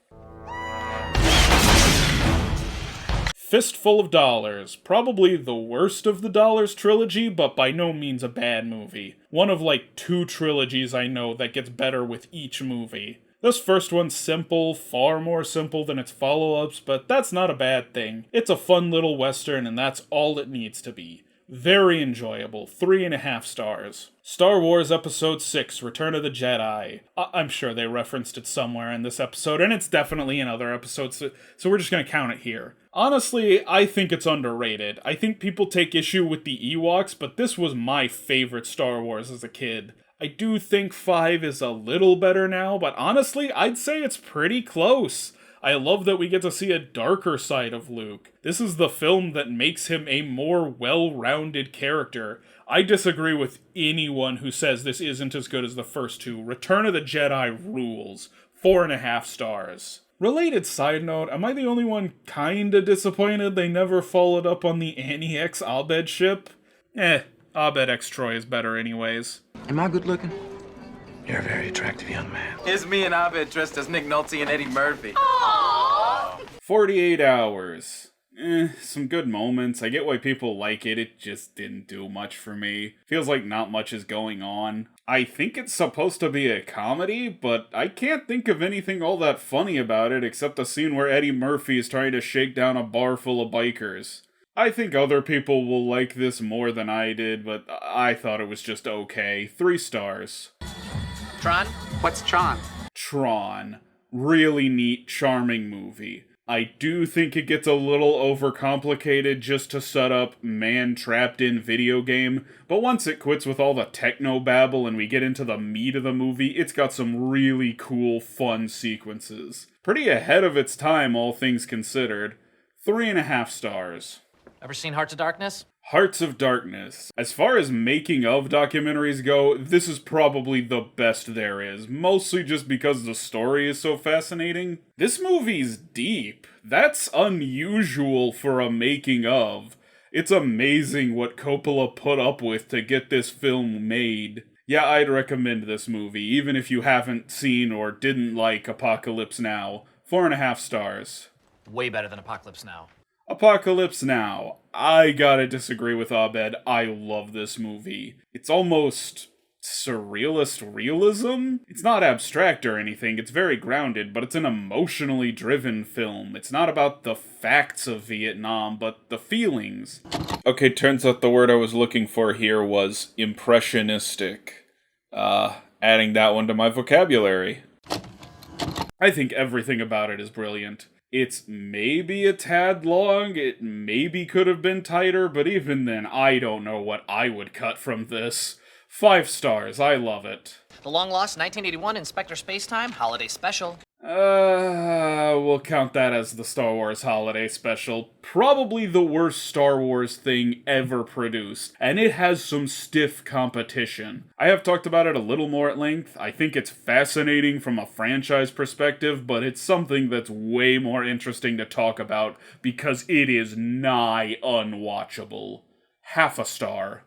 Fistful of Dollars. Probably the worst of the Dollars trilogy, but by no means a bad movie. One of like 2 trilogies I know that gets better with each movie. This first one's simple, far more simple than its follow-ups, but that's not a bad thing. It's a fun little western and that's all it needs to be. Very enjoyable, 3.5 stars. Star Wars Episode 6, Return of the Jedi. I'm sure they referenced it somewhere in this episode, and it's definitely in other episodes, so we're just gonna count it here. Honestly, I think it's underrated. I think people take issue with the Ewoks, but this was my favorite Star Wars as a kid. I do think 5 is a little better now, but honestly, I'd say it's pretty close. I love that we get to see a darker side of Luke. This is the film that makes him a more well-rounded character. I disagree with anyone who says this isn't as good as the first 2. Return of the Jedi rules. 4.5 stars. Related side note, am I the only one kinda disappointed they never followed up on the Annie x Abed ship? Abed x Troy is better anyways. Am I good looking? You're a very attractive young man. Here's me and Abed dressed as Nick Nolte and Eddie Murphy. 48 Hours. Some good moments. I get why people like it. It just didn't do much for me. Feels like not much is going on. I think it's supposed to be a comedy, but I can't think of anything all that funny about it except the scene where Eddie Murphy is trying to shake down a bar full of bikers. I think other people will like this more than I did, but I thought it was just okay. 3 stars. Tron? What's Tron? Tron. Really neat, charming movie. I do think it gets a little overcomplicated just to set up man trapped in video game, but once it quits with all the techno babble and we get into the meat of the movie, it's got some really cool, fun sequences. Pretty ahead of its time, all things considered. 3.5 stars. Ever seen Hearts of Darkness? Hearts of Darkness. As far as making of documentaries go, this is probably the best there is, mostly just because the story is so fascinating. This movie's deep. That's unusual for a making of. It's amazing what Coppola put up with to get this film made. Yeah, I'd recommend this movie, even if you haven't seen or didn't like Apocalypse Now. 4.5 stars. Way better than Apocalypse Now. Apocalypse Now. I gotta disagree with Abed. I love this movie. It's almost surrealist realism? It's not abstract or anything, it's very grounded, but it's an emotionally driven film. It's not about the facts of Vietnam, but the feelings. Okay, turns out the word I was looking for here was impressionistic. Adding that one to my vocabulary. I think everything about it is brilliant. It's maybe a tad long, it maybe could have been tighter, but even then, I don't know what I would cut from this. 5 stars, I love it. The long-lost 1981 Inspector Spacetime Holiday Special. We'll count that as the Star Wars Holiday Special. Probably the worst Star Wars thing ever produced, and it has some stiff competition. I have talked about it a little more at length. I think it's fascinating from a franchise perspective, but it's something that's way more interesting to talk about because it is nigh unwatchable. 0.5 star.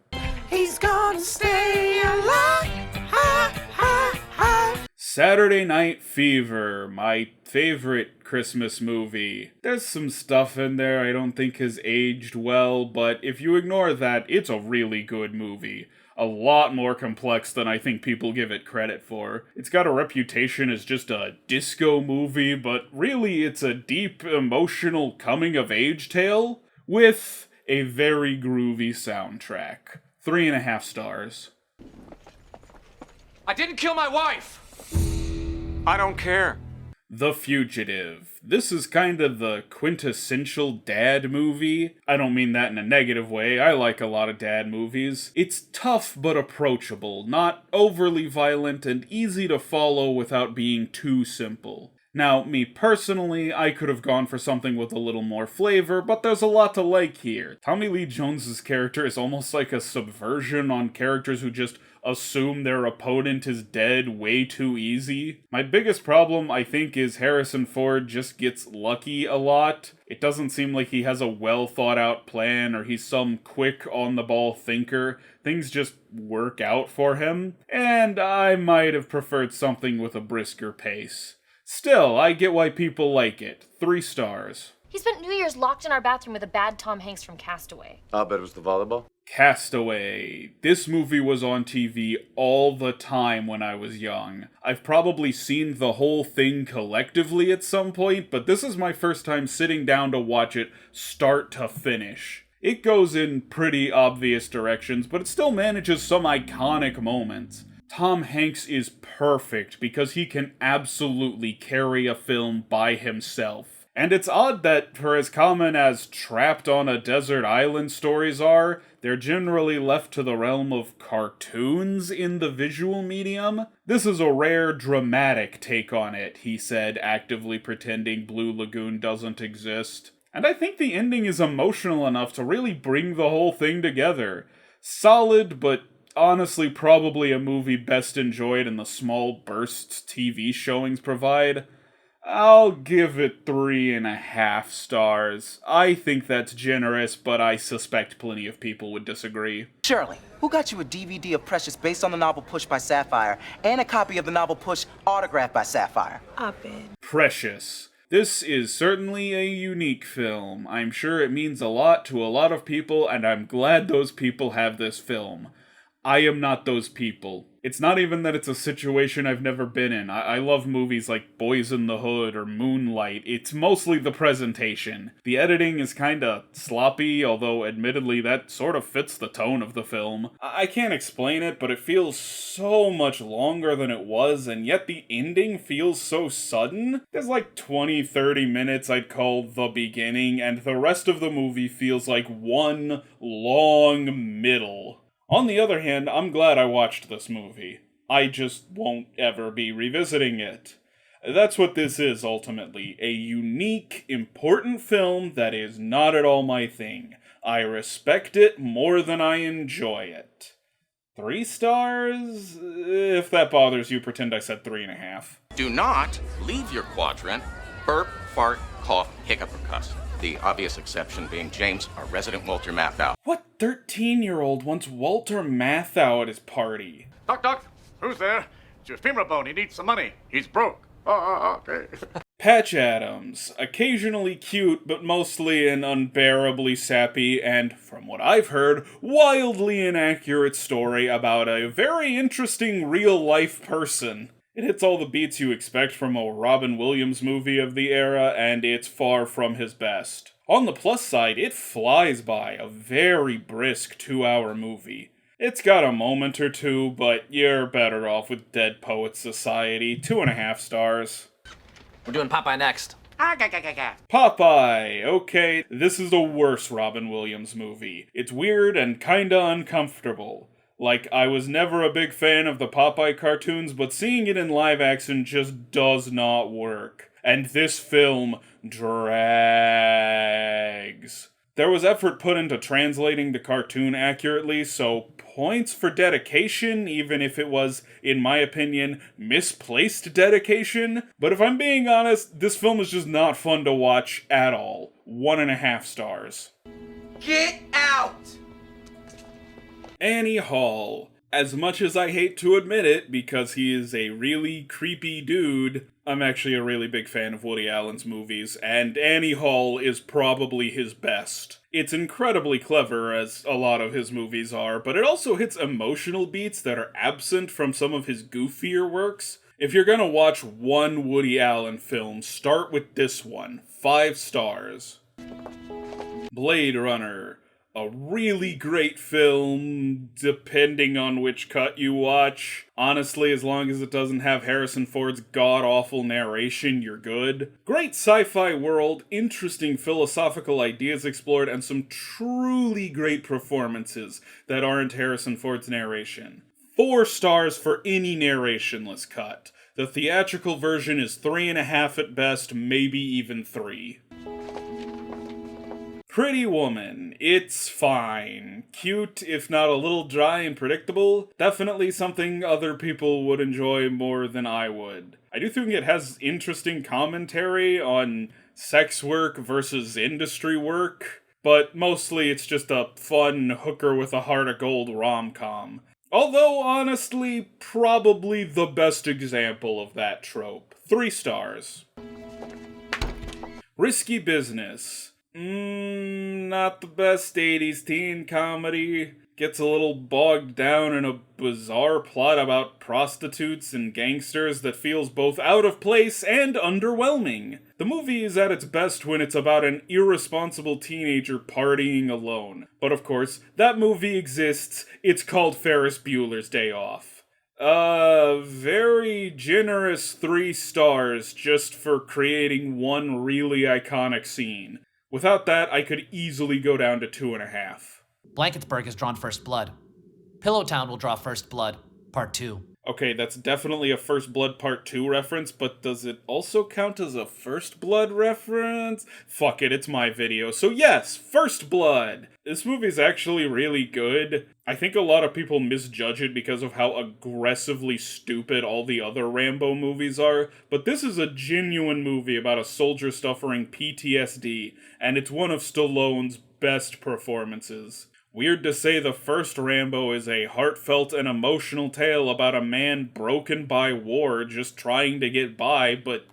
He's gonna stay alive. Ha, ha, ha. Saturday Night Fever, my favorite Christmas movie. There's some stuff in there I don't think has aged well, but if you ignore that, it's a really good movie. A lot more complex than I think people give it credit for. It's got a reputation as just a disco movie, but really it's a deep, emotional coming-of-age tale with a very groovy soundtrack. 3.5 stars. I didn't kill my wife! I don't care. The Fugitive. This is kind of the quintessential dad movie. I don't mean that in a negative way, I like a lot of dad movies. It's tough but approachable, not overly violent, and easy to follow without being too simple. Now, me personally, I could have gone for something with a little more flavor, but there's a lot to like here. Tommy Lee Jones's character is almost like a subversion on characters who just assume their opponent is dead way too easy. My biggest problem, I think, is Harrison Ford just gets lucky a lot. It doesn't seem like he has a well thought out plan or he's some quick on the ball thinker. Things just work out for him, and I might have preferred something with a brisker pace. Still, I get why people like it. 3 stars. He spent New Year's locked in our bathroom with a bad Tom Hanks from Castaway. I'll bet it was the volleyball. Castaway. This movie was on TV all the time when I was young. I've probably seen the whole thing collectively at some point, but this is my first time sitting down to watch it start to finish. It goes in pretty obvious directions, but it still manages some iconic moments. Tom Hanks is perfect because he can absolutely carry a film by himself. And it's odd that for as common as trapped on a desert island stories are, they're generally left to the realm of cartoons in the visual medium. This is a rare dramatic take on it, he said, actively pretending Blue Lagoon doesn't exist. And I think the ending is emotional enough to really bring the whole thing together. Solid, but honestly probably a movie best enjoyed in the small bursts TV showings provide. I'll give it 3.5 stars. I think that's generous, but I suspect plenty of people would disagree. Shirley, who got you a DVD of Precious based on the novel Push by Sapphire and a copy of the novel Push autographed by Sapphire? Abed. Precious. This is certainly a unique film. I'm sure it means a lot to a lot of people, and I'm glad those people have this film. I am not those people. It's not even that it's a situation I've never been in. I love movies like Boys in the Hood or Moonlight. It's mostly the presentation. The editing is kinda sloppy, although admittedly that sort of fits the tone of the film. I can't explain it, but it feels so much longer than it was, and yet the ending feels so sudden. There's like 20-30 minutes I'd call the beginning, and the rest of the movie feels like one long middle. On the other hand, I'm glad I watched this movie. I just won't ever be revisiting it. That's what this is, ultimately. A unique, important film that is not at all my thing. I respect it more than I enjoy it. 3 stars? If that bothers you, pretend I said 3.5. Do not leave your quadrant. Burp, fart, cough, hiccup, or cuss. The obvious exception being James, our resident Walter Matthau. What 13-year-old wants Walter Matthau at his party? Doc, who's there? It's your femur bone. He needs some money. He's broke. Okay. Patch Adams, occasionally cute, but mostly an unbearably sappy and, from what I've heard, wildly inaccurate story about a very interesting real-life person. It hits all the beats you expect from a Robin Williams movie of the era, and it's far from his best. On the plus side, it flies by, a very brisk 2-hour movie. It's got a moment or two, but you're better off with Dead Poets Society, 2.5 stars. We're doing Popeye next. Popeye! Okay, this is the worst Robin Williams movie. It's weird and kinda uncomfortable. Like, I was never a big fan of the Popeye cartoons, but seeing it in live action just does not work. And this film drags. There was effort put into translating the cartoon accurately, so points for dedication, even if it was, in my opinion, misplaced dedication. But if I'm being honest, this film is just not fun to watch at all. 1.5 stars. Get out! Annie Hall. As much as I hate to admit it, because he is a really creepy dude, I'm actually a really big fan of Woody Allen's movies, and Annie Hall is probably his best. It's incredibly clever, as a lot of his movies are, but it also hits emotional beats that are absent from some of his goofier works. If you're gonna watch one Woody Allen film, start with this one. 5 stars. Blade Runner. A really great film, depending on which cut you watch. Honestly, as long as it doesn't have Harrison Ford's god-awful narration, you're good. Great sci-fi world, interesting philosophical ideas explored, and some truly great performances that aren't Harrison Ford's narration. 4 stars for any narrationless cut. The theatrical version is 3.5 at best, maybe even 3. Pretty Woman. It's fine. Cute, if not a little dry and predictable. Definitely something other people would enjoy more than I would. I do think it has interesting commentary on sex work versus industry work, but mostly it's just a fun hooker with a heart of gold rom-com. Although, honestly, probably the best example of that trope. 3 stars. Risky Business. Not the best 80s teen comedy. Gets a little bogged down in a bizarre plot about prostitutes and gangsters that feels both out of place and underwhelming. The movie is at its best when it's about an irresponsible teenager partying alone. But of course, that movie exists. It's called Ferris Bueller's Day Off. Very generous 3 stars just for creating one really iconic scene. Without that, I could easily go down to 2.5. Blanketsburg has drawn first blood. Pillowtown will draw first blood, part 2. Okay, that's definitely a First Blood Part 2 reference, but does it also count as a First Blood reference? Fuck it, it's my video. So yes, First Blood! This movie's actually really good. I think a lot of people misjudge it because of how aggressively stupid all the other Rambo movies are, but this is a genuine movie about a soldier suffering PTSD, and it's one of Stallone's best performances. Weird to say the first Rambo is a heartfelt and emotional tale about a man broken by war just trying to get by, but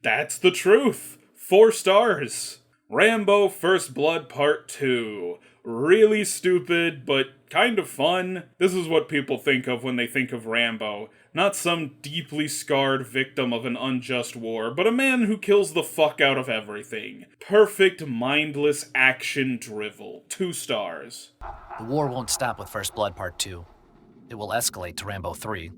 that's the truth. 4 stars. Rambo First Blood Part 2. Really stupid, but kind of fun. This is what people think of when they think of Rambo. Not some deeply scarred victim of an unjust war, but a man who kills the fuck out of everything. Perfect, mindless action drivel. 2 stars. The war won't stop with First Blood Part 2. It will escalate to Rambo 3,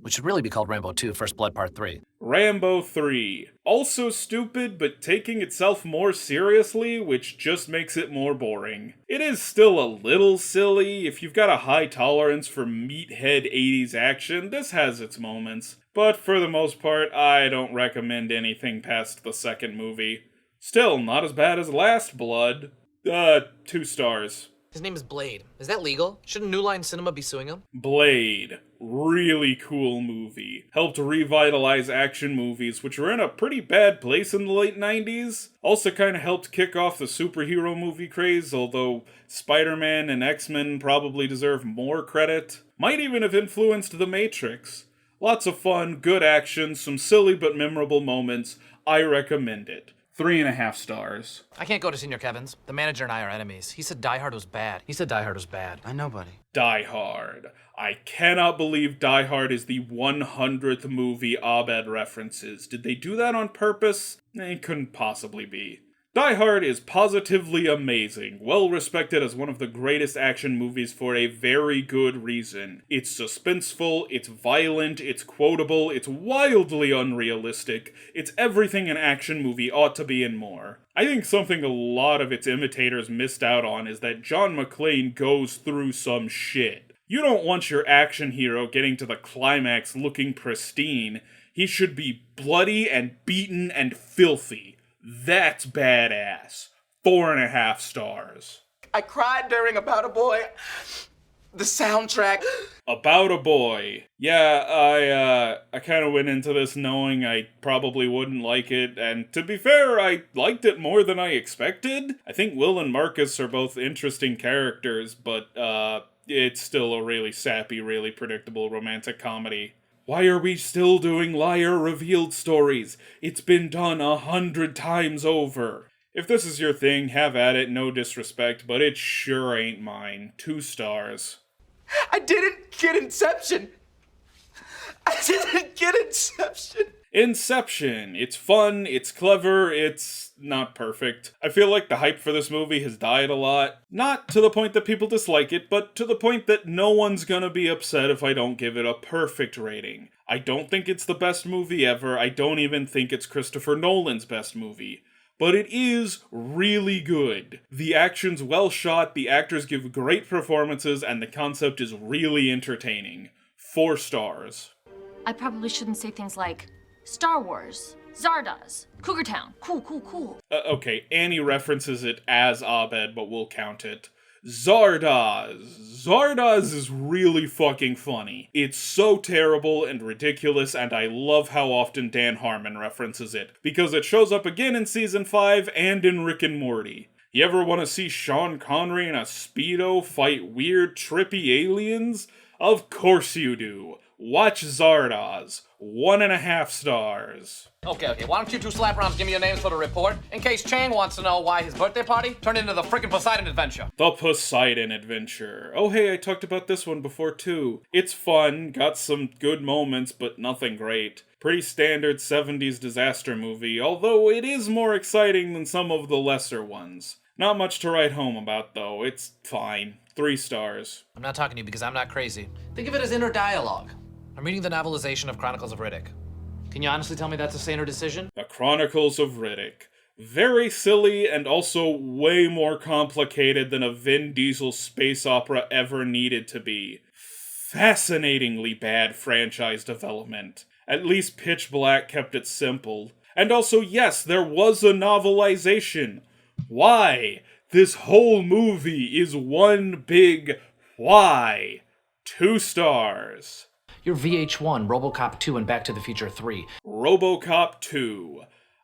which should really be called Rambo 2 First Blood Part 3. Rambo 3. Also stupid, but taking itself more seriously, which just makes it more boring. It is still a little silly. If you've got a high tolerance for meathead 80s action, this has its moments. But for the most part, I don't recommend anything past the second movie. Still, not as bad as Last Blood. 2 stars. His name is Blade. Is that legal? Shouldn't New Line Cinema be suing him? Blade. Really cool movie. Helped revitalize action movies, which were in a pretty bad place in the late 90s. Also kinda helped kick off the superhero movie craze, although Spider-Man and X-Men probably deserve more credit. Might even have influenced The Matrix. Lots of fun, good action, some silly but memorable moments. I recommend it. 3.5 stars. I can't go to Senior Kevin's. The manager and I are enemies. He said Die Hard was bad. I know, buddy. Die Hard. I cannot believe Die Hard is the 100th movie Abed references. Did they do that on purpose? It couldn't possibly be. Die Hard is positively amazing, well respected as one of the greatest action movies for a very good reason. It's suspenseful, it's violent, it's quotable, it's wildly unrealistic, it's everything an action movie ought to be and more. I think something a lot of its imitators missed out on is that John McClane goes through some shit. You don't want your action hero getting to the climax looking pristine. He should be bloody and beaten and filthy. That's badass. 4.5 stars. I cried during About a Boy. The soundtrack. About a Boy. Yeah, I kind of went into this knowing I probably wouldn't like it, and to be fair, I liked it more than I expected. I think Will and Marcus are both interesting characters, but, it's still a really sappy, really predictable romantic comedy. Why are we still doing liar-revealed stories? It's been done 100 times over. If this is your thing, have at it, no disrespect, but it sure ain't mine. 2 stars. I didn't get Inception. Inception. It's fun, it's clever, it's not perfect. I feel like the hype for this movie has died a lot. Not to the point that people dislike it, but to the point that no one's gonna be upset if I don't give it a perfect rating. I don't think it's the best movie ever, I don't even think it's Christopher Nolan's best movie. But it is really good. The action's well shot, the actors give great performances, and the concept is really entertaining. 4 stars. I probably shouldn't say things like Star Wars, Zardoz, Cougar Town, cool. Okay, Annie references it as Abed, but we'll count it. Zardoz. Zardoz is really fucking funny. It's so terrible and ridiculous, and I love how often Dan Harmon references it, because it shows up again in Season 5 and in Rick and Morty. You ever want to see Sean Connery in a Speedo fight weird, trippy aliens? Of course you do. Watch Zardoz. 1.5 stars. Okay, why don't you two slap-arounds give me your names for the report? In case Chang wants to know why his birthday party turned into the frickin' Poseidon Adventure. The Poseidon Adventure. Oh hey, I talked about this one before too. It's fun, got some good moments, but nothing great. Pretty standard 70s disaster movie, although it is more exciting than some of the lesser ones. Not much to write home about though, it's fine. 3 stars. I'm not talking to you because I'm not crazy. Think of it as inner dialogue. I'm reading the novelization of Chronicles of Riddick. Can you honestly tell me that's a saner decision? The Chronicles of Riddick. Very silly and also way more complicated than a Vin Diesel space opera ever needed to be. Fascinatingly bad franchise development. At least Pitch Black kept it simple. And also, yes, there was a novelization. Why? This whole movie is one big why. 2 stars. You're VH1, RoboCop 2, and Back to the Future 3. RoboCop 2.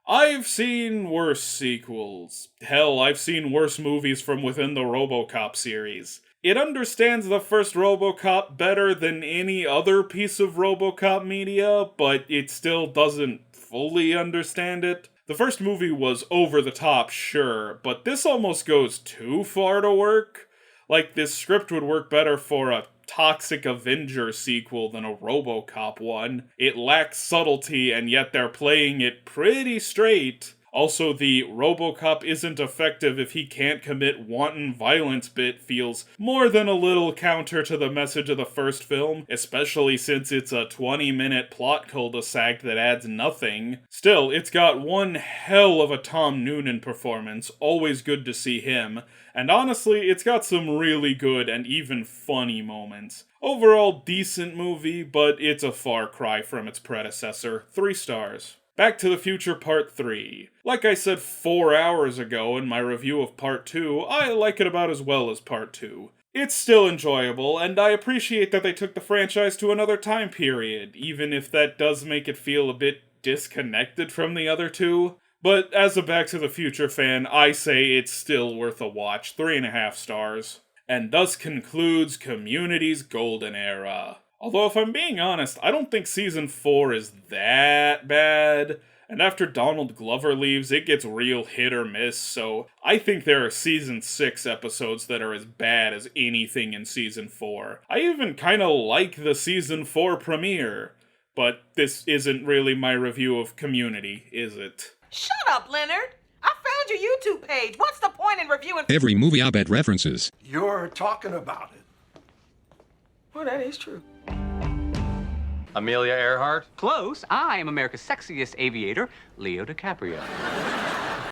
I've seen worse sequels. Hell, I've seen worse movies from within the RoboCop series. It understands the first RoboCop better than any other piece of RoboCop media, but it still doesn't fully understand it. The first movie was over the top, sure, but this almost goes too far to work. Like, this script would work better for a Toxic Avenger sequel than a RoboCop one. It lacks subtlety, and yet they're playing it pretty straight. Also, the RoboCop isn't effective if he can't commit wanton violence bit feels more than a little counter to the message of the first film, especially since it's a 20-minute plot cul-de-sac that adds nothing. Still, it's got one hell of a Tom Noonan performance, always good to see him, and honestly, it's got some really good and even funny moments. Overall, decent movie, but it's a far cry from its predecessor. 3 stars. Back to the Future Part 3. Like I said 4 hours ago in my review of Part 2, I like it about as well as Part 2. It's still enjoyable, and I appreciate that they took the franchise to another time period, even if that does make it feel a bit disconnected from the other two. But as a Back to the Future fan, I say it's still worth a watch, 3.5 stars. And thus concludes Community's Golden Era. Although, if I'm being honest, I don't think Season 4 is that bad, and after Donald Glover leaves, it gets real hit or miss, so I think there are Season 6 episodes that are as bad as anything in Season 4. I even kinda like the Season 4 premiere, but this isn't really my review of Community, is it? Shut up, Leonard. I found your YouTube page. What's the point in reviewing every movie Abed references? You're talking about it. Well, that is true. Amelia Earhart? Close. I am America's sexiest aviator, Leo DiCaprio.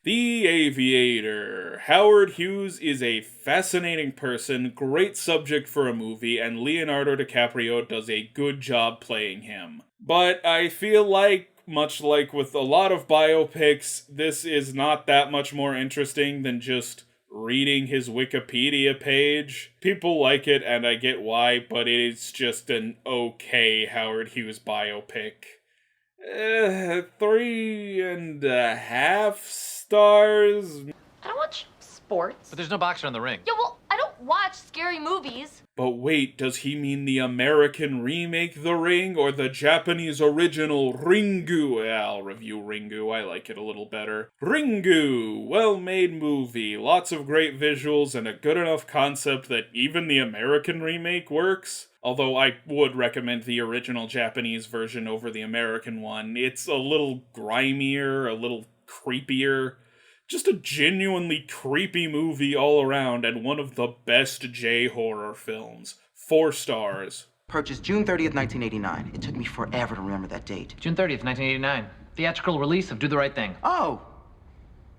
The Aviator. Howard Hughes is a fascinating person, great subject for a movie, and Leonardo DiCaprio does a good job playing him. But I feel like, much like with a lot of biopics, this is not that much more interesting than just reading his Wikipedia page. People like it, and I get why, but it is just an okay Howard Hughes biopic. 3.5 stars? I don't watch sports. But there's no boxer in the ring. Yeah, well, I don't watch scary movies. But wait, does he mean the American remake The Ring, or the Japanese original Ringu? I'll review Ringu, I like it a little better. Ringu! Well-made movie, lots of great visuals, and a good enough concept that even the American remake works. Although I would recommend the original Japanese version over the American one. It's a little grimier, a little creepier. Just a genuinely creepy movie all around, and one of the best J-horror films. 4 stars. Purchased June 30th, 1989. It took me forever to remember that date. June 30th, 1989. Theatrical release of Do the Right Thing. Oh.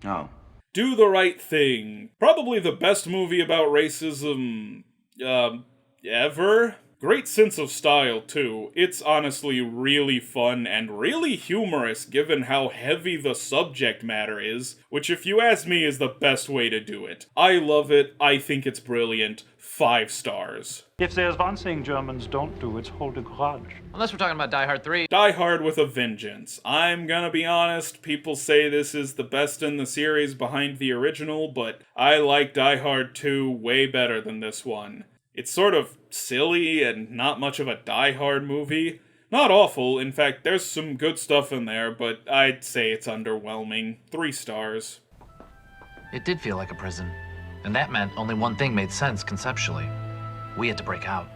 Oh. Do the Right Thing. Probably the best movie about racism, ever? Great sense of style, too. It's honestly really fun and really humorous given how heavy the subject matter is, which if you ask me is the best way to do it. I love it, I think it's brilliant, 5 stars. If there's one thing Germans don't do, it's hold a grudge. Unless we're talking about Die Hard 3. Die Hard with a Vengeance. I'm gonna be honest, people say this is the best in the series behind the original, but I like Die Hard 2 way better than this one. It's sort of silly and not much of a Die Hard movie. Not awful, in fact, there's some good stuff in there, but I'd say it's underwhelming. 3 stars. It did feel like a prison. And that meant only one thing made sense conceptually. We had to break out.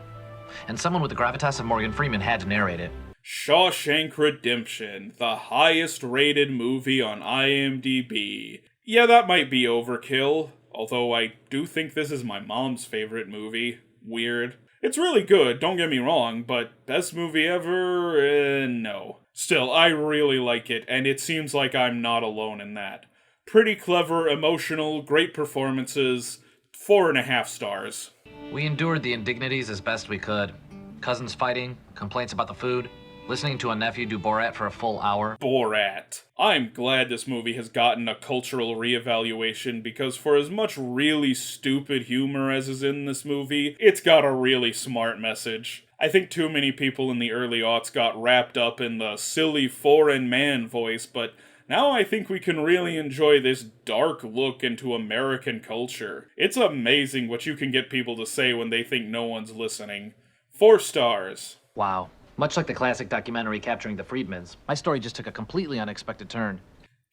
And someone with the gravitas of Morgan Freeman had to narrate it. Shawshank Redemption, the highest rated movie on IMDb. Yeah, that might be overkill, although I do think this is my mom's favorite movie. Weird. It's really good, don't get me wrong, but best movie ever? No. Still, I really like it, and it seems like I'm not alone in that. Pretty clever, emotional, great performances. 4.5 stars. We endured the indignities as best we could. Cousins fighting, complaints about the food, listening to a nephew do Borat for a full hour. Borat. I'm glad this movie has gotten a cultural reevaluation because for as much really stupid humor as is in this movie, it's got a really smart message. I think too many people in the early aughts got wrapped up in the silly foreign man voice, but now I think we can really enjoy this dark look into American culture. It's amazing what you can get people to say when they think no one's listening. 4 stars. Wow. Much like the classic documentary Capturing the Freedmans, my story just took a completely unexpected turn.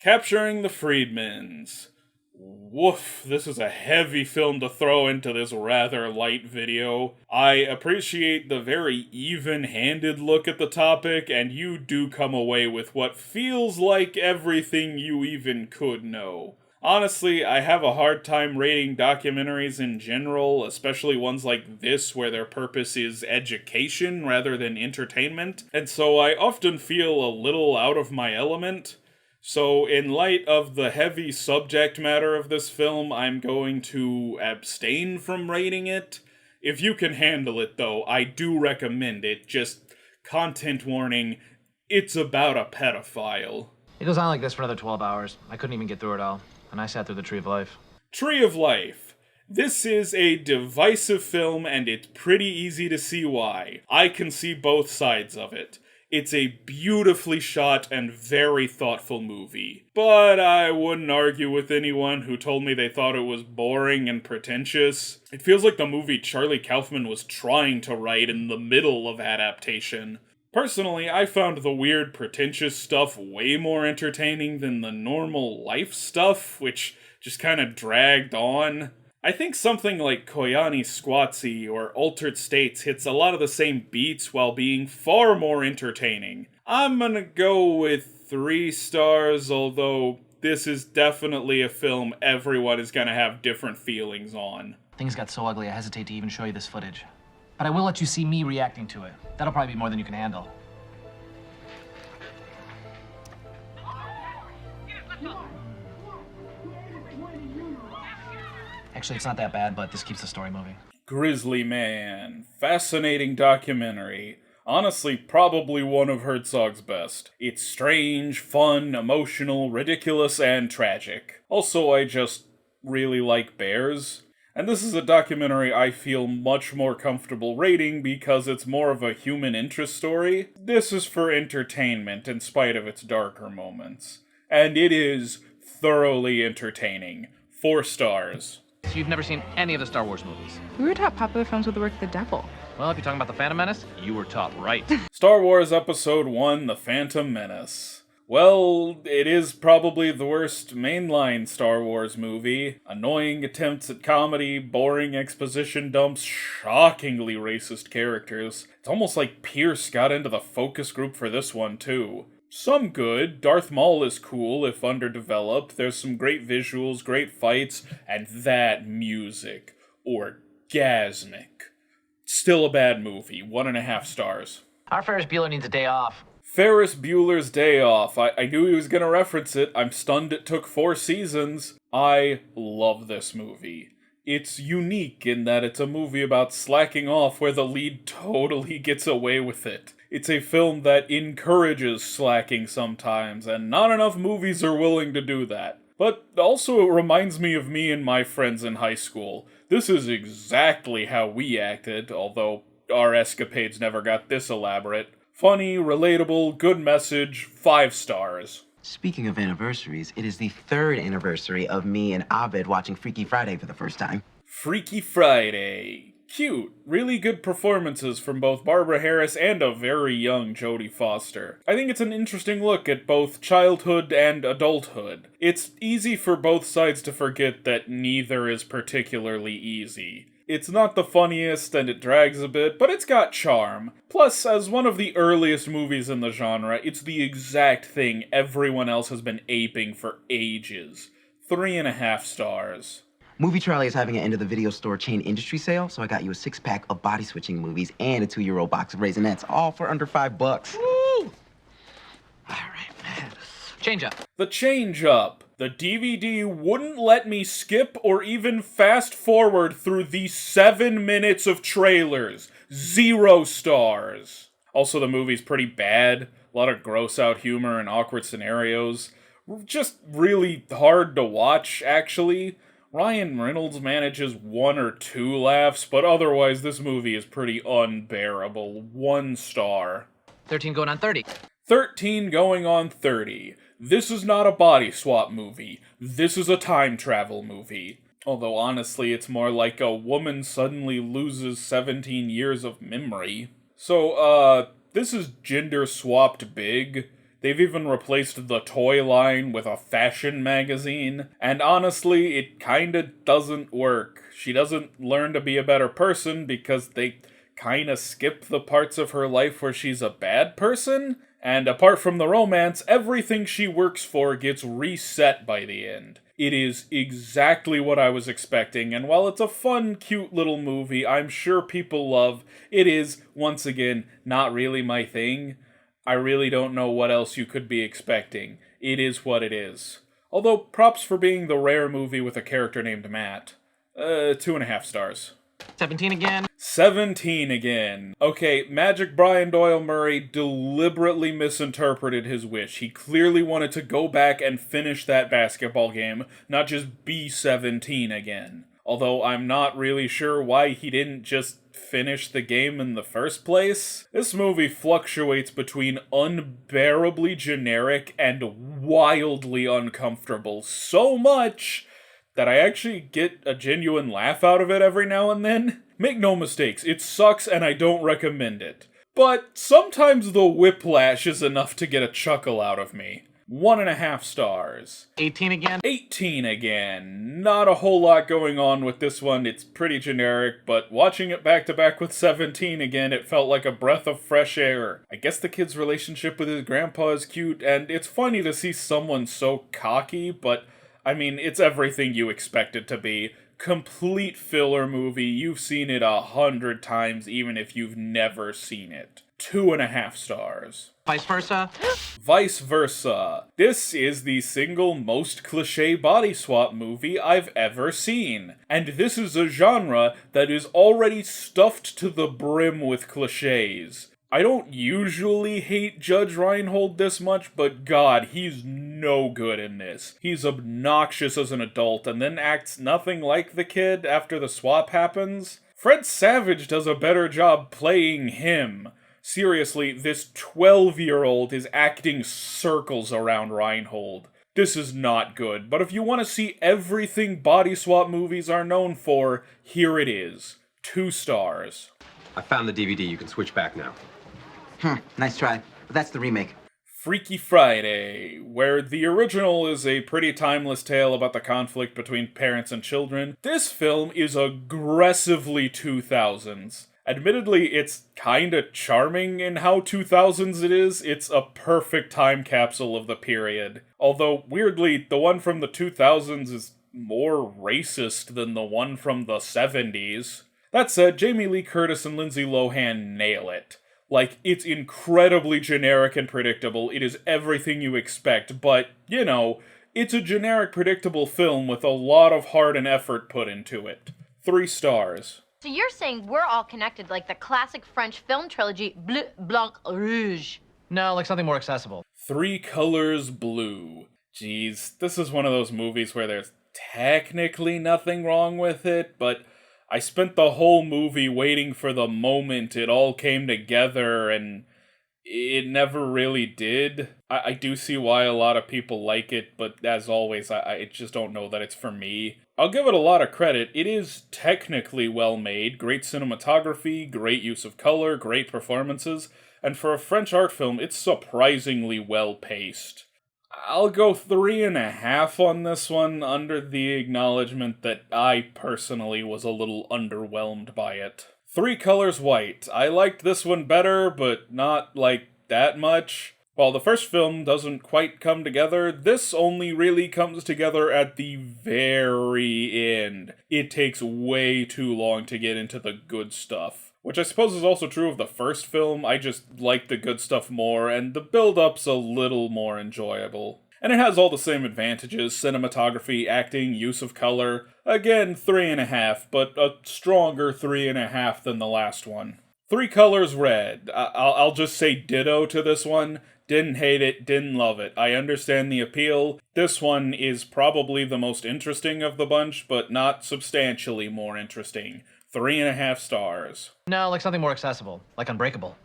Capturing the Freedmans. Woof, this is a heavy film to throw into this rather light video. I appreciate the very even-handed look at the topic, and you do come away with what feels like everything you even could know. Honestly, I have a hard time rating documentaries in general, especially ones like this where their purpose is education rather than entertainment, and so I often feel a little out of my element. So, in light of the heavy subject matter of this film, I'm going to abstain from rating it. If you can handle it, though, I do recommend it. Just, content warning, it's about a pedophile. It goes on like this for another 12 hours. I couldn't even get through it all, and I sat through the Tree of Life. Tree of Life. This is a divisive film, and it's pretty easy to see why. I can see both sides of it. It's a beautifully shot and very thoughtful movie. But I wouldn't argue with anyone who told me they thought it was boring and pretentious. It feels like the movie Charlie Kaufman was trying to write in the middle of adaptation. Personally, I found the weird, pretentious stuff way more entertaining than the normal life stuff, which just kind of dragged on. I think something like Koyani Squatzy or Altered States hits a lot of the same beats while being far more entertaining. I'm gonna go with 3 stars, although this is definitely a film everyone is gonna have different feelings on. Things got so ugly I hesitate to even show you this footage. But I will let you see me reacting to it. That'll probably be more than you can handle. Actually, it's not that bad, but this keeps the story moving. Grizzly Man. Fascinating documentary. Honestly, probably one of Herzog's best. It's strange, fun, emotional, ridiculous, and tragic. Also, I just really like bears. And this is a documentary I feel much more comfortable rating because it's more of a human interest story. This is for entertainment in spite of its darker moments. And it is thoroughly entertaining. 4 stars. So you've never seen any of the Star Wars movies? We were taught popular films were the work of the devil. Well, if you're talking about The Phantom Menace, you were taught right. Star Wars Episode 1, The Phantom Menace. Well, it is probably the worst mainline Star Wars movie. Annoying attempts at comedy, boring exposition dumps, shockingly racist characters. It's almost like Pierce got into the focus group for this one, too. Some good. Darth Maul is cool, if underdeveloped. There's some great visuals, great fights, and that music. Orgasmic. Still a bad movie. 1.5 stars. Our Ferris Bueller needs a day off. Ferris Bueller's Day Off. I knew he was going to reference it. I'm stunned it took 4 seasons. I love this movie. It's unique in that it's a movie about slacking off where the lead totally gets away with it. It's a film that encourages slacking sometimes, and not enough movies are willing to do that. But also it reminds me of me and my friends in high school. This is exactly how we acted, although our escapades never got this elaborate. Funny, relatable, good message, 5 stars. Speaking of anniversaries, it is the 3rd anniversary of me and Abed watching Freaky Friday for the first time. Freaky Friday. Cute. Really good performances from both Barbara Harris and a very young Jodie Foster. I think it's an interesting look at both childhood and adulthood. It's easy for both sides to forget that neither is particularly easy. It's not the funniest and it drags a bit, but it's got charm. Plus, as one of the earliest movies in the genre, it's the exact thing everyone else has been aping for ages. 3.5 stars. Movie Trolley is having an end-of-the-video store chain industry sale, so I got you a 6-pack of body-switching movies and a 2-year-old box of Raisinets, all for under $5. Woo! All right, man. Change up. The Change Up. The DVD wouldn't let me skip or even fast forward through the 7 minutes of trailers. 0 stars. Also, the movie's pretty bad. A lot of gross-out humor and awkward scenarios. Just really hard to watch, actually. Ryan Reynolds manages 1 or 2 laughs, but otherwise this movie is pretty unbearable. 1 star. 13 going on 30. 13 going on 30. This is not a body swap movie. This is a time travel movie. Although honestly, it's more like a woman suddenly loses 17 years of memory. So, this is gender swapped big. They've even replaced the toy line with a fashion magazine, and honestly, it kinda doesn't work. She doesn't learn to be a better person because they kinda skip the parts of her life where she's a bad person, and apart from the romance, everything she works for gets reset by the end. It is exactly what I was expecting, and while it's a fun, cute little movie I'm sure people love, it is, once again, not really my thing. I really don't know what else you could be expecting. It is what it is. Although, props for being the rare movie with a character named Matt. 2.5 stars. 17 again. 17 again. Okay, Magic Brian Doyle Murray deliberately misinterpreted his wish. He clearly wanted to go back and finish that basketball game, not just be 17 again. Although I'm not really sure why he didn't just finish the game in the first place. This movie fluctuates between unbearably generic and wildly uncomfortable so much that I actually get a genuine laugh out of it every now and then. Make no mistakes, it sucks and I don't recommend it. But sometimes the whiplash is enough to get a chuckle out of me. 1.5 stars. 18 again? 18 again. Not a whole lot going on with this one, it's pretty generic, but watching it back to back with 17 again, it felt like a breath of fresh air. I guess the kid's relationship with his grandpa is cute, and it's funny to see someone so cocky, but I mean, it's everything you expect it to be. Complete filler movie, you've seen it 100 times even if you've never seen it. 2.5 stars. Vice versa? Vice versa. This is the single most cliché body swap movie I've ever seen. And this is a genre that is already stuffed to the brim with clichés. I don't usually hate Judge Reinhold this much, but God, he's no good in this. He's obnoxious as an adult and then acts nothing like the kid after the swap happens. Fred Savage does a better job playing him. Seriously, this 12-year-old is acting circles around Reinhold. This is not good, but if you want to see everything body swap movies are known for, here it is. 2 stars. I found the DVD. You can switch back now. Nice try. But that's the remake. Freaky Friday, where the original is a pretty timeless tale about the conflict between parents and children, this film is aggressively 2000s. Admittedly, it's kinda charming in how 2000s it is. It's a perfect time capsule of the period. Although, weirdly, the one from the 2000s is more racist than the one from the 70s. That said, Jamie Lee Curtis and Lindsay Lohan nail it. Like, it's incredibly generic and predictable, it is everything you expect, but, you know, it's a generic, predictable film with a lot of heart and effort put into it. 3 stars. So you're saying we're all connected like the classic French film trilogy, Bleu, Blanc, Rouge? No, like something more accessible. 3 Colors Blue. Jeez, this is one of those movies where there's technically nothing wrong with it, but I spent the whole movie waiting for the moment it all came together, and it never really did. I do see why a lot of people like it, but as always, I just don't know that it's for me. I'll give it a lot of credit. It is technically well made, great cinematography, great use of color, great performances, and for a French art film, it's surprisingly well paced. I'll go 3.5 on this one, under the acknowledgement that I personally was a little underwhelmed by it. 3 Colors White. I liked this one better, but not, like, that much. While the first film doesn't quite come together, this only really comes together at the very end. It takes way too long to get into the good stuff. Which I suppose is also true of the first film, I just like the good stuff more, and the build-up's a little more enjoyable. And it has all the same advantages, cinematography, acting, use of color. Again, 3.5, but a stronger 3.5 than the last one. 3 Colors Red. I'll just say ditto to this one. Didn't hate it, didn't love it. I understand the appeal. This one is probably the most interesting of the bunch, but not substantially more interesting. 3.5 stars. No, like something more accessible. Like Unbreakable.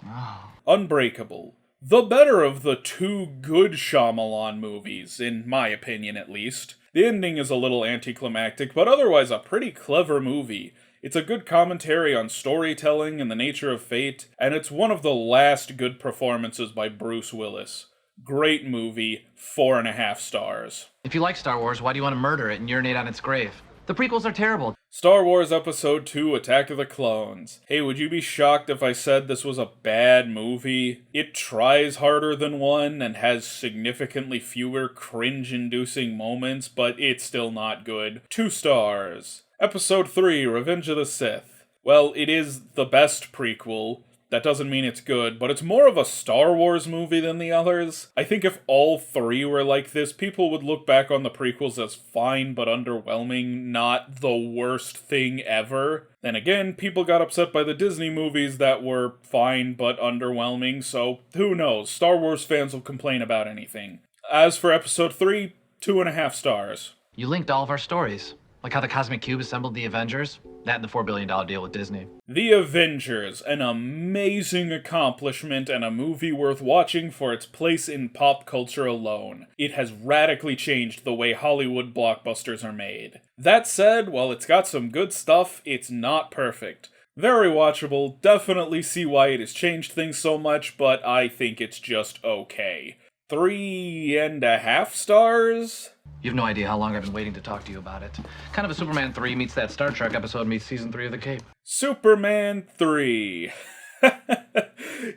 Unbreakable. The better of the 2 good Shyamalan movies, in my opinion at least. The ending is a little anticlimactic, but otherwise a pretty clever movie. It's a good commentary on storytelling and the nature of fate, and it's one of the last good performances by Bruce Willis. Great movie, 4.5 stars. If you like Star Wars, why do you want to murder it and urinate on its grave? The prequels are terrible. Star Wars Episode 2, Attack of the Clones. Hey, would you be shocked if I said this was a bad movie? It tries harder than 1 and has significantly fewer cringe-inducing moments, but it's still not good. 2 stars. Episode 3, Revenge of the Sith. Well, it is the best prequel. That doesn't mean it's good, but it's more of a Star Wars movie than the others. I think if all 3 were like this, people would look back on the prequels as fine but underwhelming, not the worst thing ever. Then again, people got upset by the Disney movies that were fine but underwhelming, so who knows? Star Wars fans will complain about anything. As for Episode 3, 2.5 stars. You linked all of our stories. Like how the Cosmic Cube assembled the Avengers. That and the $4 billion deal with Disney. The Avengers, an amazing accomplishment and a movie worth watching for its place in pop culture alone. It has radically changed the way Hollywood blockbusters are made. That said, while it's got some good stuff, it's not perfect. Very watchable, definitely see why it has changed things so much, but I think it's just okay. 3.5 stars? You have no idea how long I've been waiting to talk to you about it. Kind of a Superman 3 meets that Star Trek episode meets Season 3 of The Cape. Superman 3.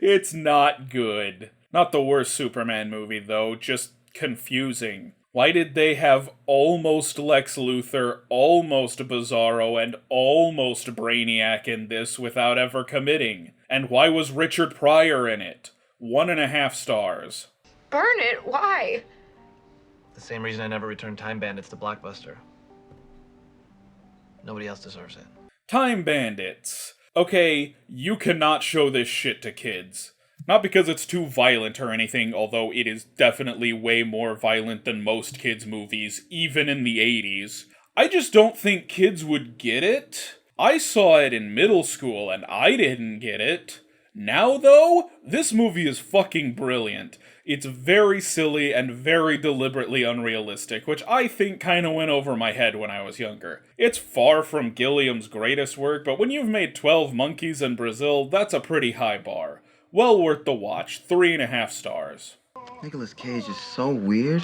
It's not good. Not the worst Superman movie, though, just confusing. Why did they have almost Lex Luthor, almost Bizarro, and almost Brainiac in this without ever committing? And why was Richard Pryor in it? 1.5 stars. Burn it? Why? The same reason I never returned Time Bandits to Blockbuster. Nobody else deserves it. Time Bandits. Okay, you cannot show this shit to kids. Not because it's too violent or anything, although it is definitely way more violent than most kids' movies, even in the 80s. I just don't think kids would get it. I saw it in middle school and I didn't get it. Now, though, this movie is fucking brilliant. It's very silly and very deliberately unrealistic, which I think kinda went over my head when I was younger. It's far from Gilliam's greatest work, but when you've made 12 Monkeys in Brazil, that's a pretty high bar. Well worth the watch, 3.5 stars. Nicolas Cage is so weird.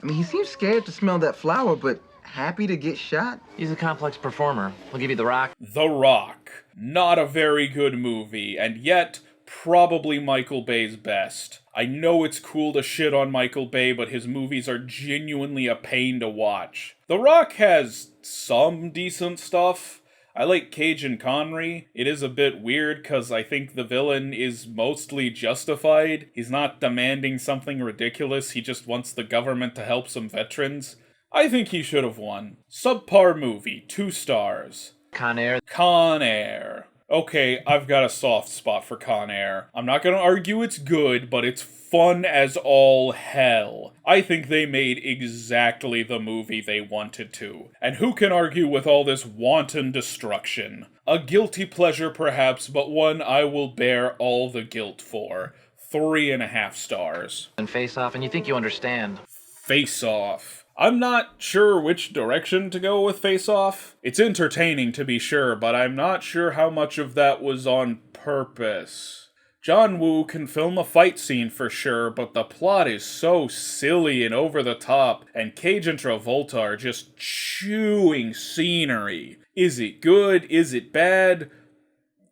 I mean, he seems scared to smell that flower, but happy to get shot. He's a complex performer. I'll give you The Rock. The Rock. Not a very good movie, and yet probably Michael Bay's best. I know it's cool to shit on Michael Bay, but his movies are genuinely a pain to watch. The Rock has some decent stuff. I like Cage and Connery. It is a bit weird because I think the villain is mostly justified. He's not demanding something ridiculous, he just wants the government to help some veterans. I think he should have won. Subpar movie, 2 stars. Con Air. Con Air. Okay, I've got a soft spot for Con Air. I'm not gonna argue it's good, but it's fun as all hell. I think they made exactly the movie they wanted to. And who can argue with all this wanton destruction? A guilty pleasure perhaps, but one I will bear all the guilt for. 3.5 stars. And Face Off, and you think you understand. Face Off. I'm not sure which direction to go with Face Off. It's entertaining to be sure, but I'm not sure how much of that was on purpose. John Woo can film a fight scene for sure, but the plot is so silly and over the top, and Cage and Travolta are just chewing scenery. Is it good? Is it bad?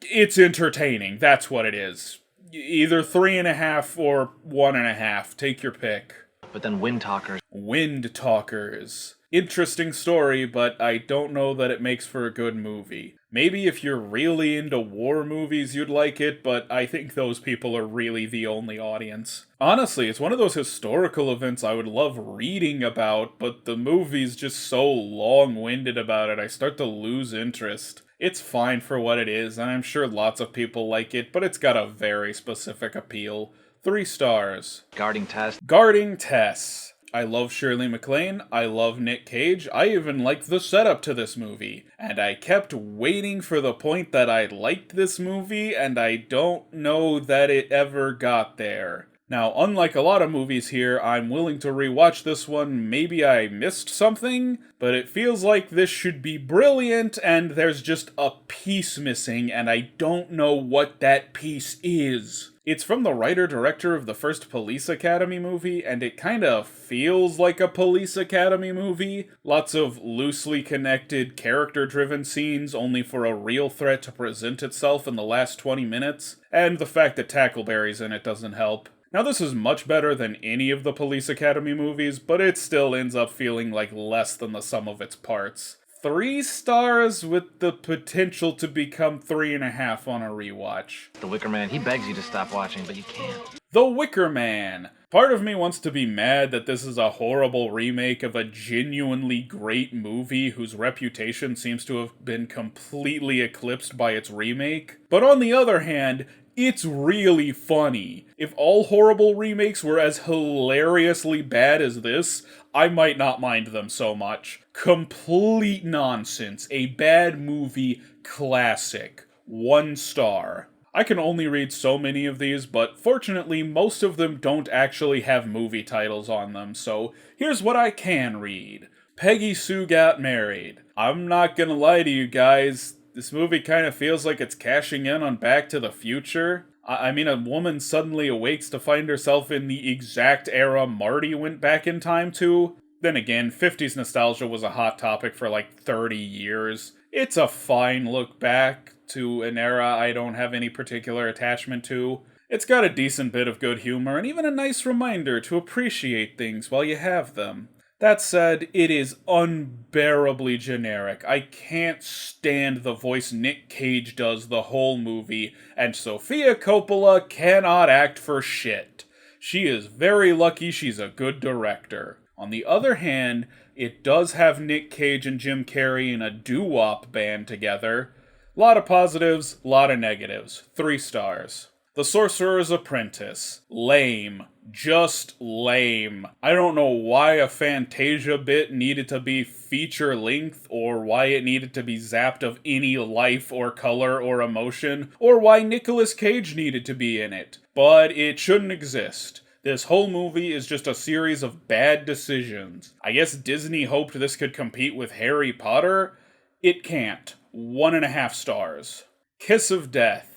It's entertaining, that's what it is. Either 3.5 or 1.5, take your pick. But then Wind Talkers. Wind Talkers. Interesting story, but I don't know that it makes for a good movie. Maybe if you're really into war movies, you'd like it, but I think those people are really the only audience. Honestly, it's one of those historical events I would love reading about, but the movie's just so long-winded about it, I start to lose interest. It's fine for what it is, and I'm sure lots of people like it, but it's got a very specific appeal. 3 stars. Guarding Tess. Guarding Tess. I love Shirley MacLaine, I love Nick Cage, I even liked the setup to this movie. And I kept waiting for the point that I liked this movie, and I don't know that it ever got there. Now, unlike a lot of movies here, I'm willing to rewatch this one. Maybe I missed something, but it feels like this should be brilliant, and there's just a piece missing, and I don't know what that piece is. It's from the writer-director of the first Police Academy movie, and it kinda feels like a Police Academy movie. Lots of loosely connected, character-driven scenes, only for a real threat to present itself in the last 20 minutes. And the fact that Tackleberry's in it doesn't help. Now, this is much better than any of the Police Academy movies, but it still ends up feeling like less than the sum of its parts. 3 stars with the potential to become 3.5 on a rewatch. The Wicker Man, he begs you to stop watching, but you can't. The Wicker Man! Part of me wants to be mad that this is a horrible remake of a genuinely great movie whose reputation seems to have been completely eclipsed by its remake. But on the other hand, it's really funny. If all horrible remakes were as hilariously bad as this, I might not mind them so much. Complete nonsense. A bad movie classic. 1 star. I can only read so many of these, but fortunately most of them don't actually have movie titles on them, so here's what I can read. Peggy Sue Got Married. I'm not gonna lie to you guys, this movie kind of feels like it's cashing in on Back to the Future. I mean, a woman suddenly awakes to find herself in the exact era Marty went back in time to. Then again, 50s nostalgia was a hot topic for like 30 years. It's a fine look back to an era I don't have any particular attachment to. It's got a decent bit of good humor and even a nice reminder to appreciate things while you have them. That said, it is unbearably generic. I can't stand the voice Nick Cage does the whole movie, and Sofia Coppola cannot act for shit. She is very lucky she's a good director. On the other hand, it does have Nick Cage and Jim Carrey in a doo-wop band together. Lot of positives, lot of negatives. 3 stars. The Sorcerer's Apprentice. Lame. Just lame. I don't know why a Fantasia bit needed to be feature-length, or why it needed to be zapped of any life or color or emotion, or why Nicolas Cage needed to be in it. But it shouldn't exist. This whole movie is just a series of bad decisions. I guess Disney hoped this could compete with Harry Potter? It can't. 1.5 stars. Kiss of Death.